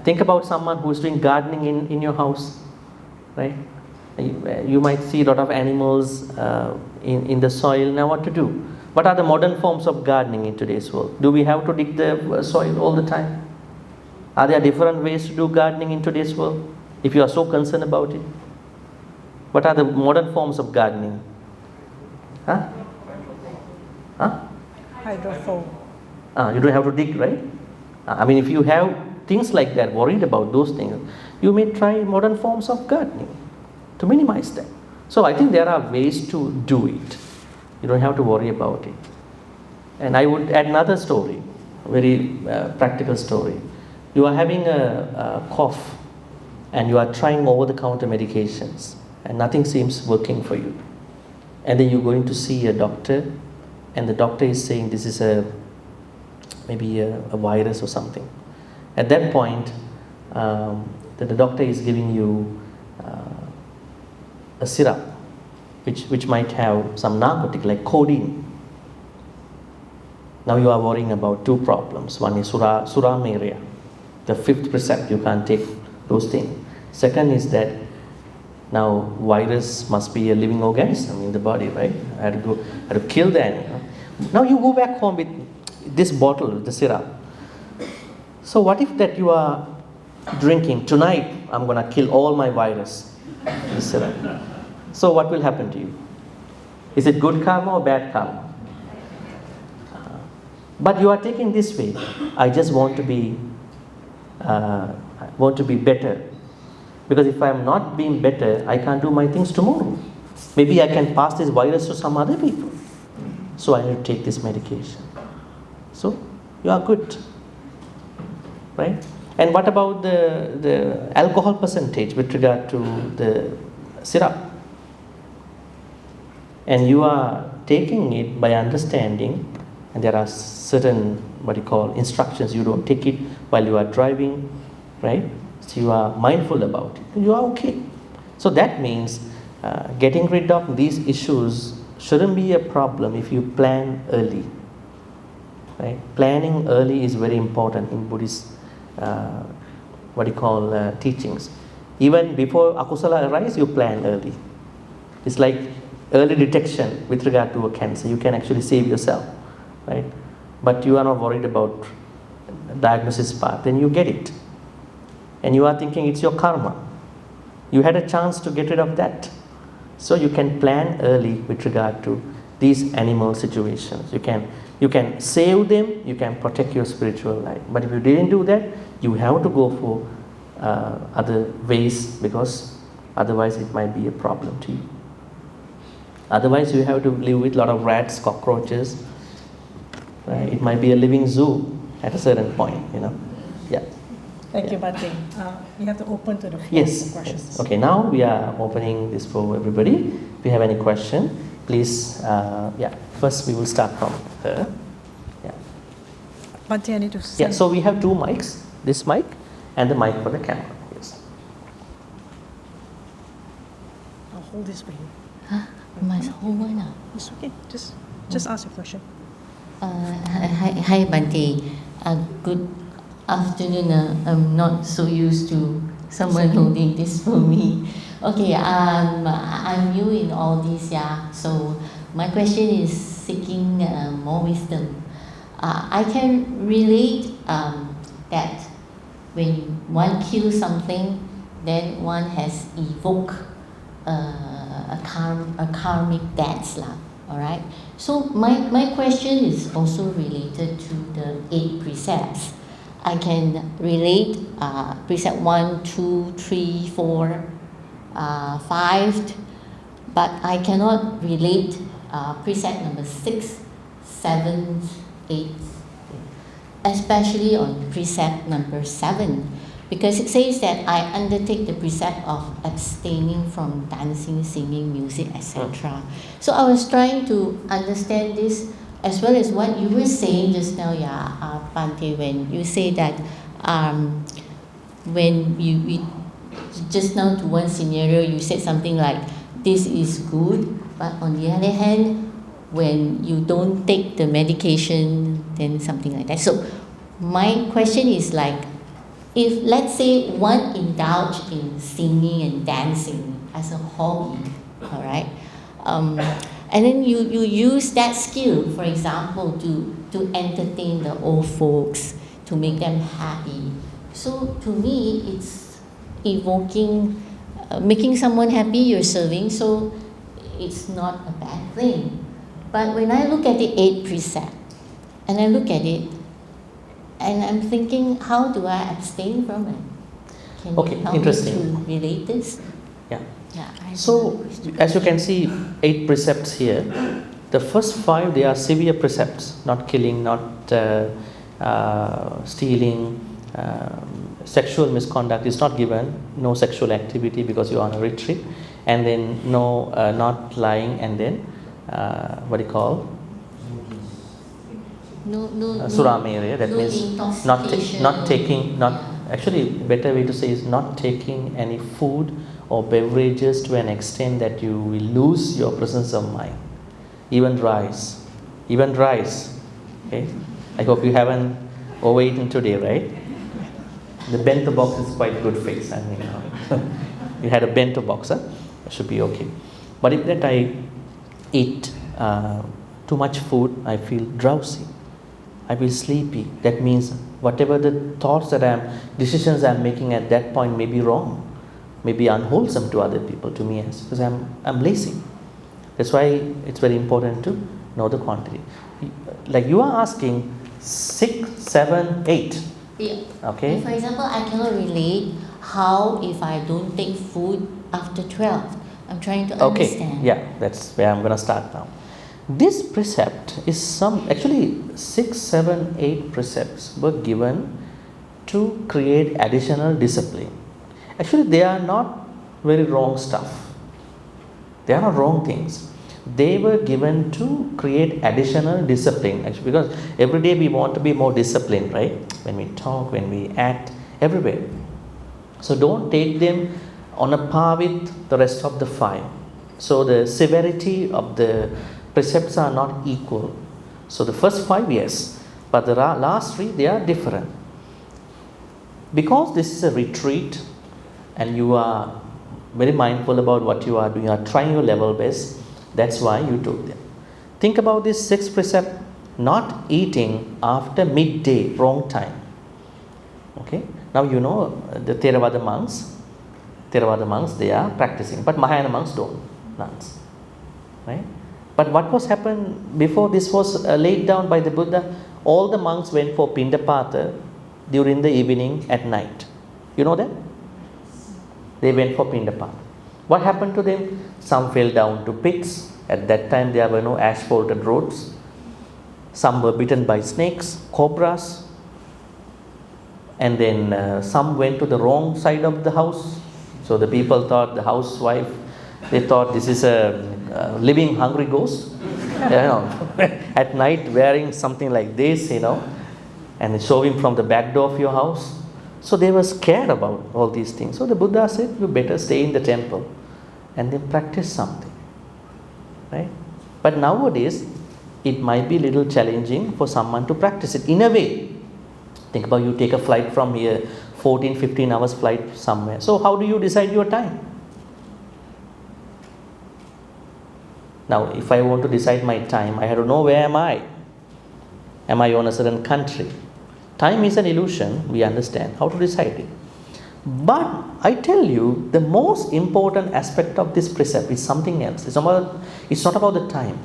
Think about someone who is doing gardening in your house, right? You might see a lot of animals in the soil. Now what to do? What are the modern forms of gardening in today's world? Do we have to dig the soil all the time? Are there different ways to do gardening in today's world? If you are so concerned about it. What are the modern forms of gardening? Huh? Hydrophobe. You don't have to dig, right? I mean, if you have things like that, worried about those things, you may try modern forms of gardening to minimize them. So I think there are ways to do it. You don't have to worry about it. And I would add another story, a very practical story. You are having a cough and you are trying over-the-counter medications and nothing seems working for you. And then you're going to see a doctor and the doctor is saying this is maybe a virus or something. At that point, the doctor is giving you a syrup which might have some narcotic like codeine. Now you are worrying about two problems. One is suramaria, the fifth precept, you can't take those things. Second is that now virus must be a living organism in the body, right? I had to kill the animal. Now you go back home with this bottle, the syrup. So what if that you are drinking, tonight I'm going to kill all my virus, the syrup. So what will happen to you? Is it good karma or bad karma? But you are taking this way. I just want to be better. Because if I am not being better, I can't do my things tomorrow. Maybe I can pass this virus to some other people. So I need to take this medication. So you are good. Right? And what about the alcohol percentage with regard to the syrup? And you are taking it by understanding, and there are certain instructions. You don't take it while you are driving, right? So you are mindful about it. You are okay. So that means getting rid of these issues shouldn't be a problem if you plan early. Right? Planning early is very important in Buddhist teachings. Even before akusala arise, you plan early. It's like early detection with regard to a cancer. You can actually save yourself, right? But you are not worried about diagnosis part. Then you get it. And you are thinking it's your karma. You had a chance to get rid of that. So you can plan early with regard to these animal situations. You can save them, you can protect your spiritual life. But if you didn't do that, you have to go for other ways, because otherwise it might be a problem to you. Otherwise, you have to live with a lot of rats, cockroaches. Right? It might be a living zoo at a certain point, Yeah. Thank you, Bhante. You have to open to the floor Yes. for questions. Yes. Okay, now we are opening this for everybody. If you have any question, please, first we will start from her. Yeah. Bhante, I need to Yeah, so we have two mics, this mic and the mic for the camera. Yes. I'll hold this for you. Must hold one now. It's okay. Just ask your question. Hi Bhante. Good afternoon. I'm not so used to someone holding this for me. Okay, I'm new in all this, so my question is seeking more wisdom. I can relate that when one kills something, then one has evoked a karmic debts, alright? So my question is also related to the 8 precepts. I can relate precept 1, 2, 3, 4, 5, but I cannot relate precept number 6, 7, 8, especially on precept number 7, because it says that I undertake the precept of abstaining from dancing, singing, music, etc. So I was trying to understand this as well as what you were saying just now, Bhante, when you say that when you just now to one scenario, you said something like, this is good, but on the other hand, when you don't take the medication, then something like that. So my question is like, if let's say one indulge in singing and dancing as a hobby, all right, and then you use that skill, for example, to entertain the old folks, to make them happy. So to me, it's evoking, making someone happy, you're serving, so it's not a bad thing. But when I look at the 8 precept, and I look at it, and I'm thinking, how do I abstain from it? Can you help interesting. me to relate this? Yeah. Yeah. So, as you can see, 8 precepts here. The first 5, they are severe precepts: not killing, not stealing, sexual misconduct is not given, no sexual activity because you are on a retreat, and then no, not lying, and then what do you call? Suramere, that means actually better way to say is not taking any food or beverages to an extent that you will lose your presence of mind. Even rice, okay? I hope you haven't overeaten today, right? The bento box is quite good fix. I mean, you had a bento box, it should be okay. But if that I eat too much food, I feel drowsy, I feel sleepy. That means whatever the thoughts decisions I'm making at that point may be wrong, may be unwholesome to other people, to me, because I'm lazy. That's why it's very important to know the quantity. Like you are asking 6, 7, 8. Yeah. Okay. For example, I cannot relate how if I don't take food after 12. I'm trying to understand. Yeah, that's where I'm going to start now. This precept is actually 6, 7, 8 precepts were given to create additional discipline. Actually, they are not very wrong stuff. They are not wrong things. They were given to create additional discipline. Actually, because every day we want to be more disciplined, right? When we talk, when we act, everywhere. So don't take them on a par with the rest of the 5. So the severity of the precepts are not equal. So the first 5, yes, but the last 3, they are different. Because this is a retreat and you are very mindful about what you are doing, you are trying your level best, that's why you took them. Think about this 6th precept, not eating after midday, wrong time. Okay, now you know the Theravada monks, they are practicing, but Mahayana monks don't, nuns, right? But what was happened before this was laid down by the Buddha? All the monks went for Pindapata during the evening at night. You know that? They went for Pindapata. What happened to them? Some fell down to pits, At that time, there were no asphalted roads. Some were bitten by snakes, cobras, and then some went to the wrong side of the house. So the people thought, the housewife, they thought this is a living hungry ghost. At night wearing something like this, and show him from the back door of your house. So they were scared about all these things. So the Buddha said, you better stay in the temple and then practice something. Right? But nowadays, it might be a little challenging for someone to practice it in a way. Think about, you take a flight from here, 14, 15 hours flight somewhere. So how do you decide your time? Now, if I want to decide my time, I have to know where am I? Am I on a certain country? Time is an illusion, we understand how to decide it. But I tell you, the most important aspect of this precept is something else. It's not about the time.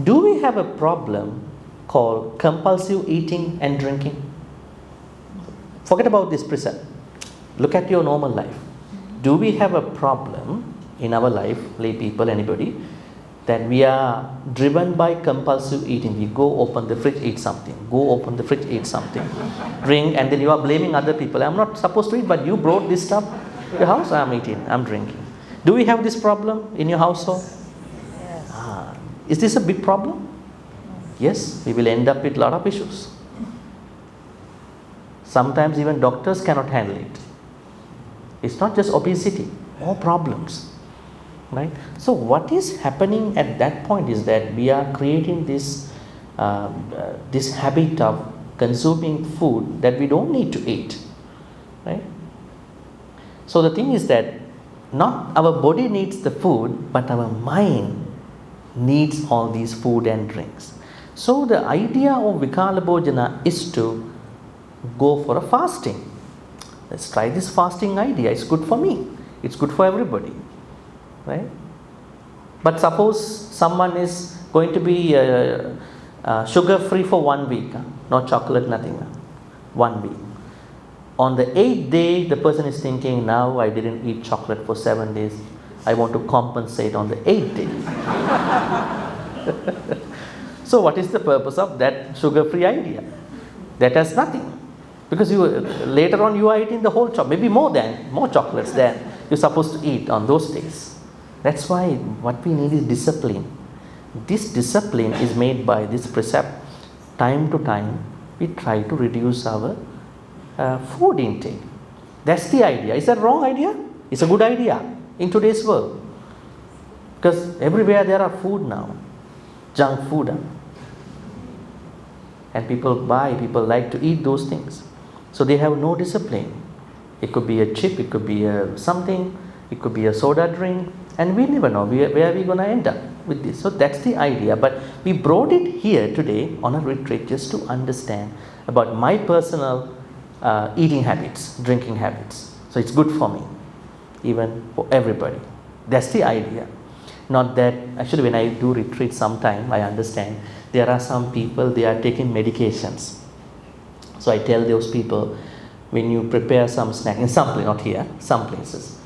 Do we have a problem called compulsive eating and drinking? Forget about this precept. Look at your normal life. Do we have a problem in our life, lay people, anybody, that we are driven by compulsive eating? We go open the fridge, eat something. Go open the fridge, eat something. Drink, and then you are blaming other people. I'm not supposed to eat, but you brought this stuff to your house. I'm eating, I'm drinking. Do we have this problem in your household? Yes. Is this a big problem? Yes, we will end up with a lot of issues. Sometimes even doctors cannot handle it. It's not just obesity, more problems. Right? So what is happening at that point is that we are creating this habit of consuming food that we don't need to eat. Right? So the thing is that not our body needs the food, but our mind needs all these food and drinks. So the idea of Vikala Bhojana is to go for a fasting. Let's try this fasting idea. It's good for me. It's good for everybody. Right? But suppose someone is going to be sugar free for 1 week, no chocolate, nothing, 1 week. On the 8th day, the person is thinking, now I didn't eat chocolate for 7 days. I want to compensate on the 8th day. So what is the purpose of that sugar free idea? That has nothing. Because later on you are eating the whole chocolate, maybe more chocolates than you're supposed to eat on those days. That's why what we need is discipline. This discipline is made by this precept. Time to time, we try to reduce our food intake. That's the idea. Is that wrong idea? It's a good idea in today's world. Because everywhere there are food now, junk food. And people like to eat those things. So they have no discipline. It could be a chip, it could be something, it could be a soda drink, and we never know where we're going to end up with this. So that's the idea. But we brought it here today on a retreat just to understand about my personal eating habits, drinking habits. So it's good for me, even for everybody. That's the idea. Not that, actually when I do retreat sometime, I understand there are some people, they are taking medications. So I tell those people, when you prepare some snack, in some place, not here, some places,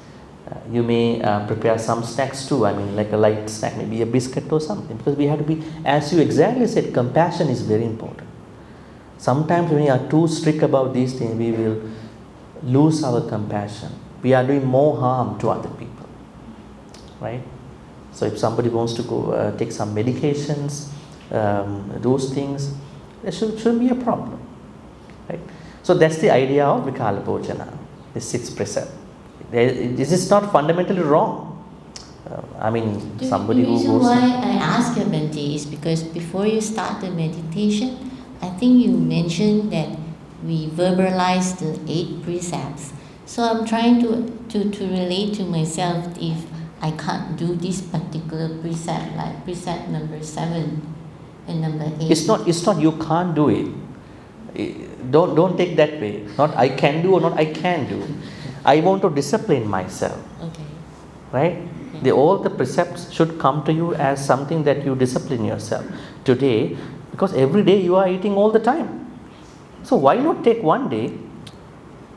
you may prepare some snacks too. I mean, like a light snack, maybe a biscuit or something. Because we have to be, as you exactly said, compassion is very important. Sometimes when we are too strict about these things, we will lose our compassion. We are doing more harm to other people. Right? So if somebody wants to go take some medications, those things, there shouldn't be a problem. Right? So that's the idea of Vikala Bhojana, the 6th precept. This is not fundamentally wrong. Somebody who goes... The reason why I ask you, Bhante, is because before you start the meditation, I think you mentioned that we verbalize the 8 precepts. So I'm trying to relate to myself if I can't do this particular precept, like precept number 7 and number 8. It's not you can't do it. Don't take that way. Not I can do or not I can do. I want to discipline myself. Okay. Right? Okay. All the precepts should come to you as something that you discipline yourself. Today, because every day you are eating all the time. So why not take one day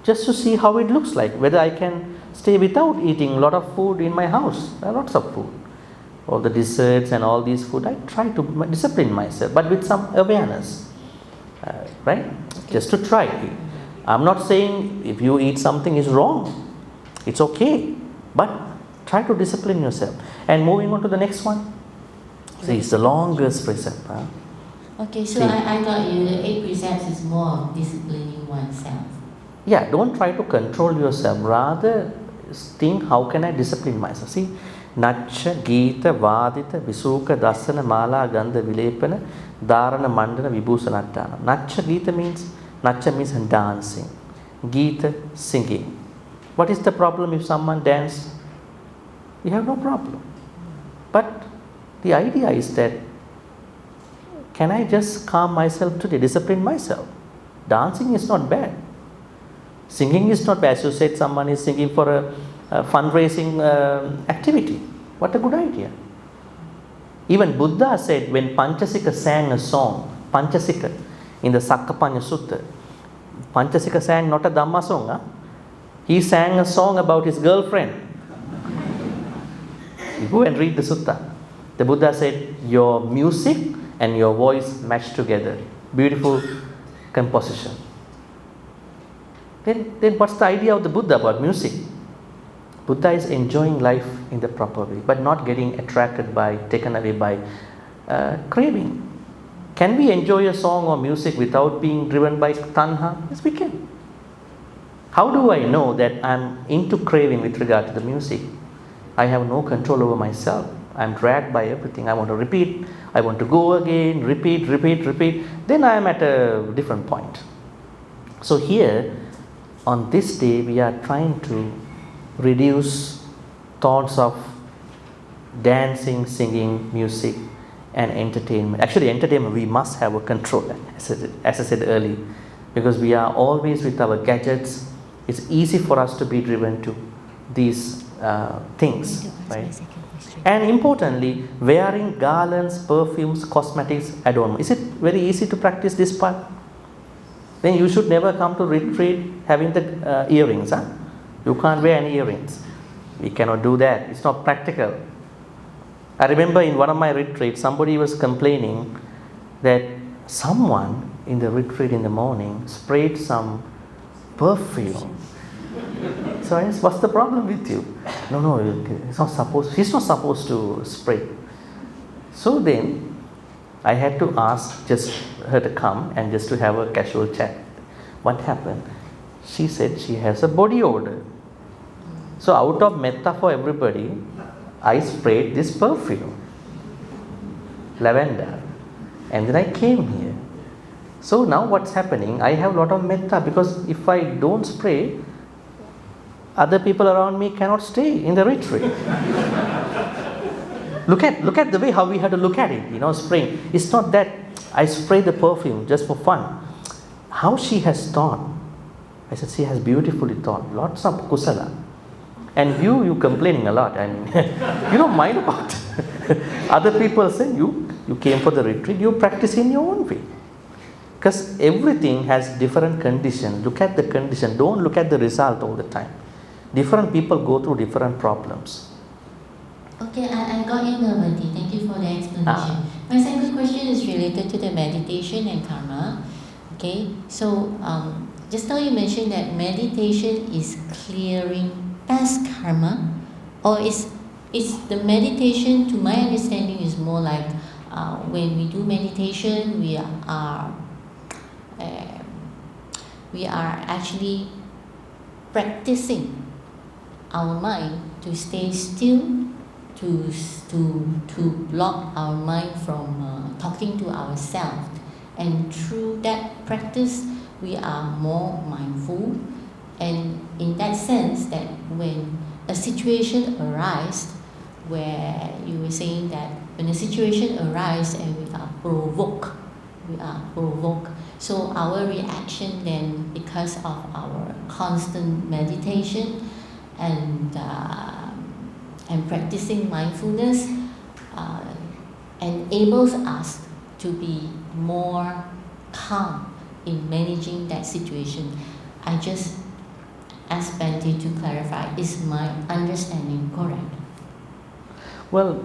just to see how it looks like, whether I can stay without eating a lot of food in my house. There are lots of food. all the desserts and all these food, I try to discipline myself, but with some awareness, right? Just to try. I'm not saying if you eat something is wrong. It's okay, but try to discipline yourself. And moving on to the next one. See, it's the longest precept. Huh? Okay, so I got you. The 8 precepts is more of disciplining oneself. Yeah, don't try to control yourself. Rather, think, how can I discipline myself? See, Nacha, Gita, Vadita, Visuka, Dasana, Mala, Gandha, Vilepana, Dharana, Mandana, Vibhusanatana. Nacha, Gita means dancing. Gita, singing. What is the problem if someone dances? You have no problem. But the idea is that, can I just calm myself today, discipline myself? Dancing is not bad. Singing is not bad. As you said, someone is singing for a fundraising activity. What a good idea. Even Buddha said, when Panchasika sang a song, Panchasika, in the Sakkapanya Sutta, Panchasika sang not a Dhamma song. Huh? He sang a song about his girlfriend. You go and read the sutta. The Buddha said, your music and your voice match together. Beautiful composition. Then what's the idea of the Buddha about music? Buddha is enjoying life in the proper way, but not getting attracted by, taken away by craving. Can we enjoy a song or music without being driven by tanha? Yes, we can. How do I know that I'm into craving with regard to the music? I have no control over myself. I'm dragged by everything. I want to repeat. I want to go again, repeat. Then I am at a different point. So here, on this day, we are trying to reduce thoughts of dancing, singing, music, and entertainment. Actually, entertainment, we must have a control, as I said earlier, because we are always with our gadgets. It's easy for us to be driven to these things, right? And importantly, wearing garlands, perfumes, cosmetics, adornment. Is it very easy to practice this part? Then you should never come to retreat having the earrings. Huh? You can't wear any earrings. We cannot do that. It's not practical. I remember in one of my retreats, somebody was complaining that someone in the retreat in the morning sprayed some perfume. So I asked, what's the problem with you? No, he's not supposed to spray. So then I had to ask just her to come and just to have a casual chat. What happened? She said she has a body odor. So out of metta for everybody, I sprayed this perfume, lavender, and then I came here. So now what's happening? I have a lot of metta, because if I don't spray, other people around me cannot stay in the retreat. Look at the way how we have to look at it, spraying. It's not that I spray the perfume just for fun. How she has thought. I said, she has beautifully thought. Lots of kusala. And you complaining a lot. I mean, you don't mind about it. Other people say, you came for the retreat, you practice in your own way. Because everything has different conditions. Look at the condition. Don't look at the result all the time. Different people go through different problems. Okay, I got you, Bhante. Thank you for the explanation. My second question is related to the meditation and karma. Okay, so just now you mentioned that meditation is clearing past karma, or is the meditation, to my understanding, is more like when we do meditation, we are actually practicing our mind to stay still, to block our mind from talking to ourselves, and through that practice we are more mindful. And in that sense, that when a situation arises, where you were saying that when a situation arises and we are provoked, so our reaction then, because of our constant meditation and practicing mindfulness, enables us to be more calm in managing that situation. I just ask Bhante to clarify, is my understanding correct? Well,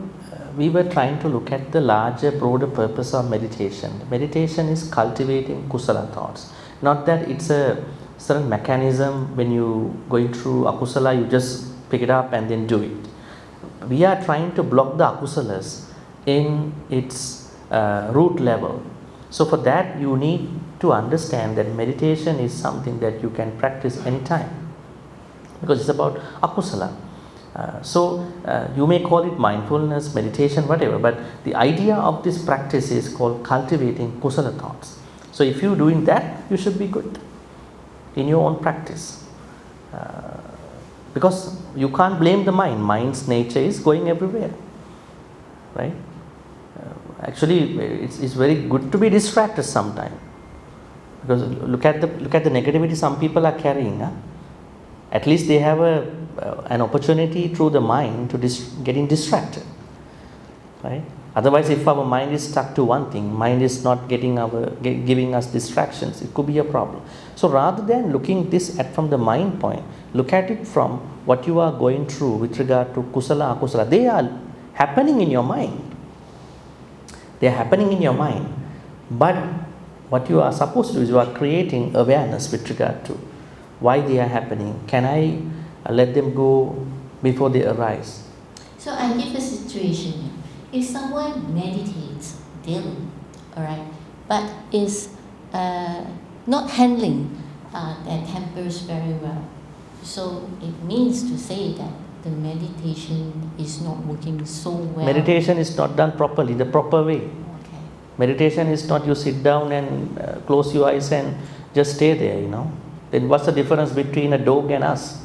we were trying to look at the larger, broader purpose of meditation. Meditation is cultivating kusala thoughts. Not that it's a certain mechanism when you going through akusala, you just pick it up and then do it. We are trying to block the akusalas in its root level. So for that, you need to understand that meditation is something that you can practice anytime, because it's about akusala. You may call it mindfulness, meditation, whatever, but the idea of this practice is called cultivating kusala thoughts. So if you're doing that, you should be good in your own practice. Because you can't blame the mind. Mind's nature is going everywhere, right? Actually, it's very good to be distracted sometimes. Because look at the negativity some people are carrying. At least they have an opportunity through the mind to getting distracted, right? Otherwise, if our mind is stuck to one thing, mind is not giving us distractions, it could be a problem. So rather than looking this at from the mind point, look at it from what you are going through with regard to kusala, akusala. They are happening in your mind. They are happening in your mind. But what you are supposed to do is you are creating awareness with regard to why they are happening. Can I let them go before they arise? So I give a situation. If someone meditates daily, alright, but is not handling their tempers very well, so it means to say that the meditation is not working so well. Meditation is not done properly, the proper way. Okay. Meditation is not you sit down and close your eyes and just stay there, Then what's the difference between a dog and us?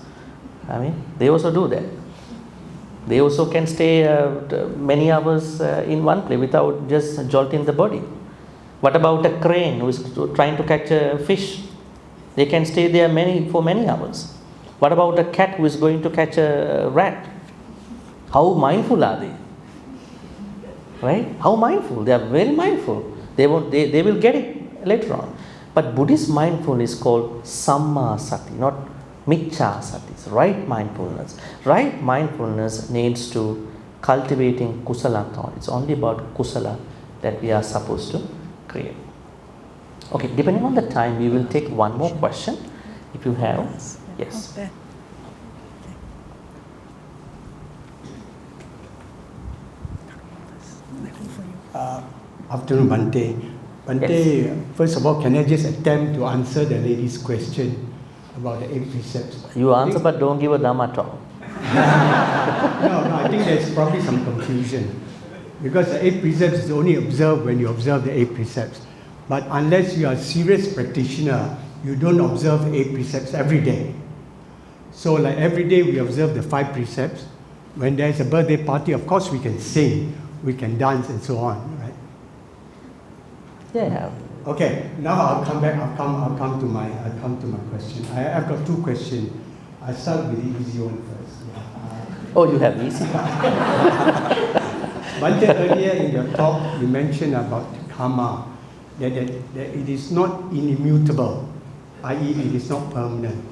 I mean, they also do that. They also can stay many hours in one place without just jolting the body. What about a crane who is trying to catch a fish? They can stay there for many hours. What about a cat who is going to catch a rat? How mindful are they? Right? How mindful? They are very mindful. They will get it later on. But Buddhist mindfulness is called samma sati, not miccha sati. It's right mindfulness. Right mindfulness needs to cultivating kusala thought. It's only about kusala that we are supposed to create. Okay, depending on the time, we will take one more question. If you have, yes. Afternoon, Bhante. Bhante, Yes. First of all, can I just attempt to answer the lady's question about the 8 precepts? You answer, but don't give a Dhamma talk. No, I think there's probably some confusion. Because the 8 precepts is only observed when you observe the 8 precepts. But unless you are a serious practitioner, you don't observe the 8 precepts every day. So like every day we observe the 5 precepts. When there's a birthday party, of course we can sing, we can dance and so on, right? Yeah. Okay, now I'll come back. I'll come to my question. I've got 2 questions. I'll start with the easy one first. Oh, you have easy. Bhante, earlier in your talk, you mentioned about karma, that it is not immutable, i.e., it is not permanent.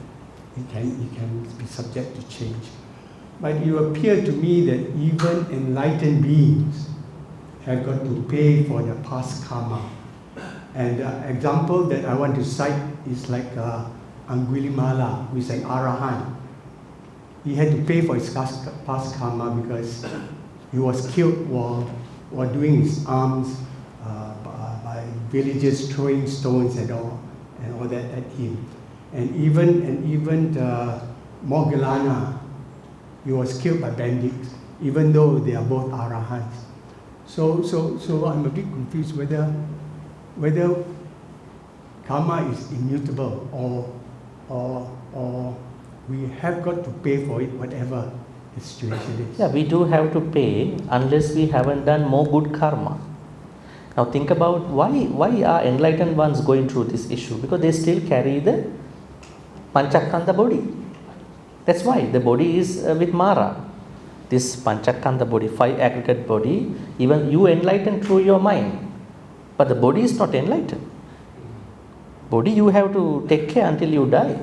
It can be subject to change. But you appear to me that even enlightened beings have got to pay for their past karma. And the example that I want to cite is like Angulimala, who is an arahant. He had to pay for his past karma because he was killed while doing his alms by villagers throwing stones and all that at him. And even Moggallana, he was killed by bandits, even though they are both arahants. So I'm a bit confused whether karma is immutable or we have got to pay for it, whatever the situation is. Yeah, we do have to pay unless we haven't done more good karma. Now think about why are enlightened ones going through this issue? Because they still carry the Panchakanda body. That's why the body is with Mara. This Panchakanda body, 5 aggregate body, even you enlighten through your mind. But the body is not enlightened. Body you have to take care until you die.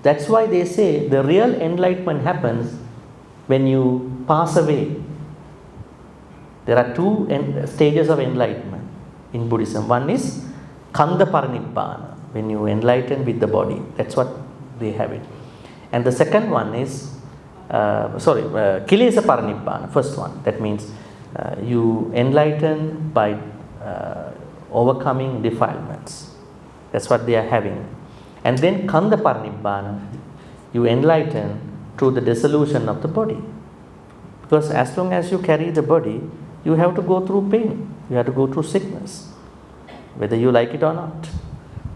That's why they say the real enlightenment happens when you pass away. There are two stages of enlightenment in Buddhism. One is Kanda Parinibbana, when you enlighten with the body. That's what they have it. And the second one is, Kilesa Parinibbana, first one. That means you enlighten by overcoming defilements. That's what they are having. And then Kanda Parinibbana, you enlighten through the dissolution of the body. Because as long as you carry the body, you have to go through pain. You have to go through sickness, whether you like it or not.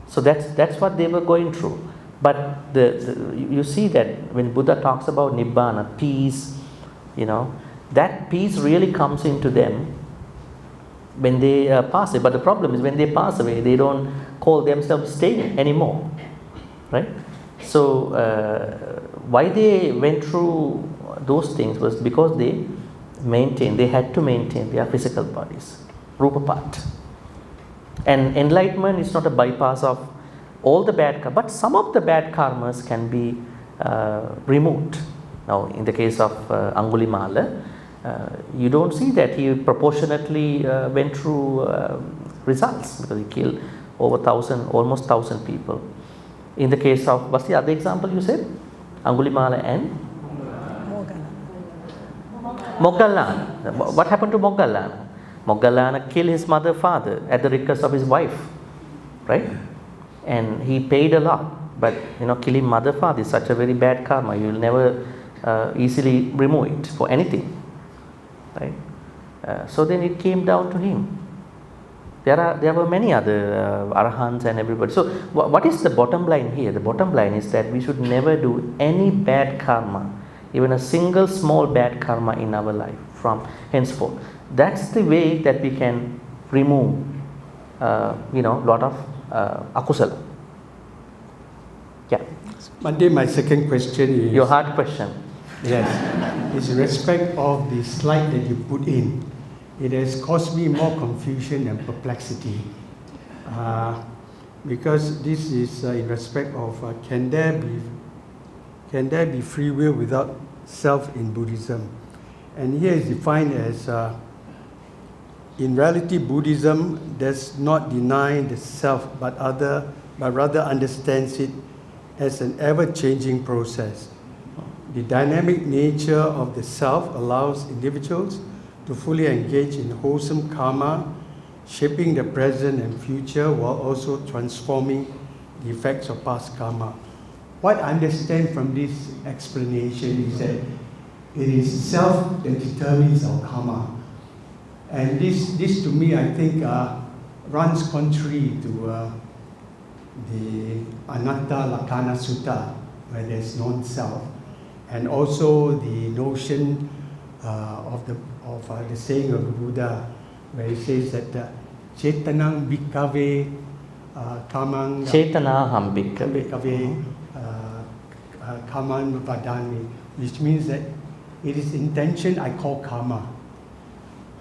So that's what they were going through. But you see that when Buddha talks about Nibbana, peace, that peace really comes into them when they pass away. But the problem is when they pass away, they don't call themselves staying anymore. Right? So why they went through those things was because they had to maintain their physical bodies, rupa part. And enlightenment is not a bypass of all the bad karma, but some of the bad karmas can be removed. Now, in the case of Angulimala, you don't see that he proportionately went through results, because he killed over almost 1,000 people. In the case of, what's the other example you said? Angulimala and Moggallana. What happened to Moggallana? Moggallana killed his father at the request of his wife, right? And he paid a lot. But killing father is such a very bad karma. You will never easily remove it for anything, right? So then it came down to him. There were many other arahants and everybody. So what is the bottom line here? The bottom line is that we should never do any bad karma, even a single small bad karma in our life from henceforth. That's the way that we can remove lot of akusala. Yeah. Bhante, my second question is... Your hard question. Yes. Is in respect of the slide that you put in. It has caused me more confusion and perplexity. Because this is in respect of can there be free will without self in Buddhism? And here is defined as in reality, Buddhism does not deny the self, but rather understands it as an ever-changing process. The dynamic nature of the self allows individuals to fully engage in wholesome karma, shaping the present and future while also transforming the effects of past karma. What I understand from this explanation is that it is self that determines our karma. And this to me, I think, runs contrary to the Anatta Lakkhana Sutta, where there's non-self, and also the notion of the saying of the Buddha, where he says that Chetanang Bhikkhave Kamang Chetanaham Bhikkhave Kamang Vadami, which means that it is intention I call karma.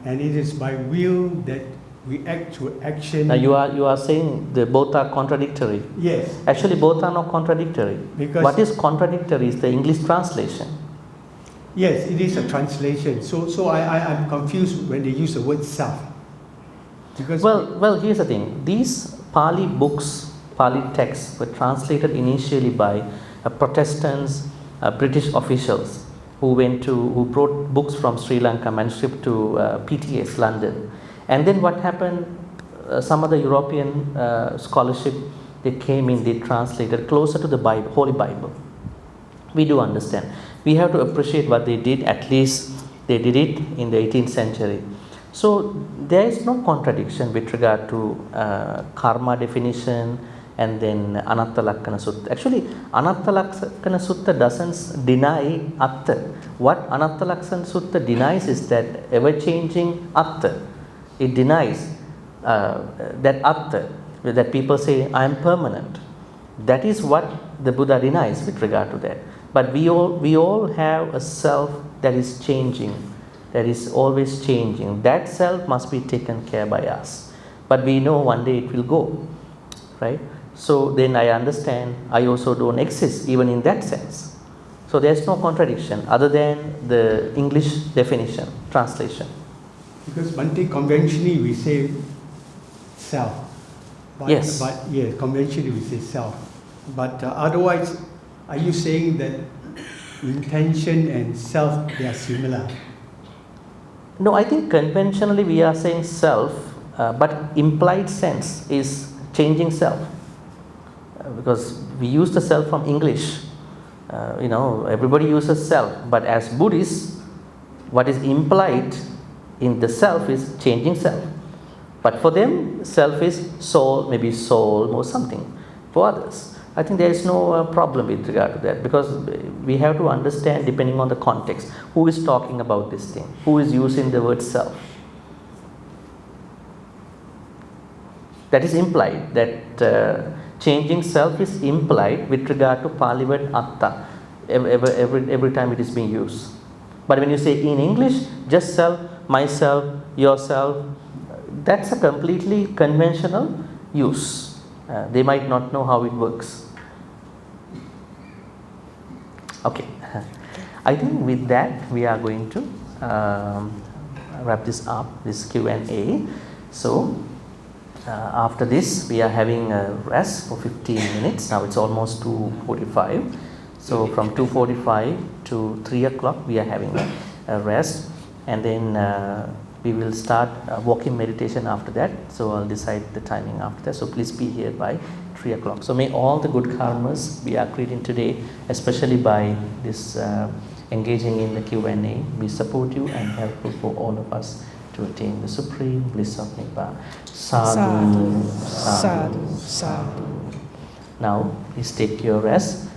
And it is by will that we act through action. Now you are saying both are contradictory. Yes. Actually, both are not contradictory. Because what is contradictory is the English translation. Yes, it is a translation. So I'm confused when they use the word self. Because well, here's the thing. These Pali books, Pali texts were translated initially by Protestants, British officials who brought books from Sri Lanka, manuscript to PTS, London. And then what happened, some of the European scholarship, they came in, they translated closer to the Bible, Holy Bible. We do understand. We have to appreciate what they did, at least they did it in the 18th century. So there is no contradiction with regard to karma definition and then Anatta Lakkhana Sutta. Actually, Anatta Lakkhana Sutta doesn't deny Atta. What Anatta Lakkhana Sutta denies is that ever-changing Atta. It denies that Atta, that people say, I am permanent. That is what the Buddha denies with regard to that. But we all have a self that is changing, that is always changing. That self must be taken care by us. But we know one day it will go, right? So then I understand I also don't exist even in that sense. So there's no contradiction other than the English definition, translation. Because Bhante, conventionally we say self. But, Yes. But yeah, conventionally we say self. But otherwise, are you saying that intention and self, they are similar? No, I think conventionally we are saying self, but implied sense is changing self. Because we use the self from English. Everybody uses self, but as Buddhists, what is implied in the self is changing self. But for them, self is soul, maybe soul or something. For others, I think there is no problem with regard to that, because we have to understand, depending on the context, who is talking about this thing, who is using the word self. That is implied, that changing self is implied with regard to Pali word atta, every time it is being used. But when you say in English, just self, myself, yourself, that's a completely conventional use. They might not know how it works. Okay, I think with that we are going to wrap this up, this Q&A. So after this we are having a rest for 15 minutes. Now it's almost 2:45. So from 2:45 to 3 o'clock we are having a rest, and then we will start walking meditation after that. So I'll decide the timing after that. So please be here by 3 o'clock. So may all the good karmas we are creating today, especially by this engaging in the Q&A, be supportive and helpful for all of us to attain the supreme bliss of Nibbana. Sadhu, sadhu, sadhu. Now please take your rest.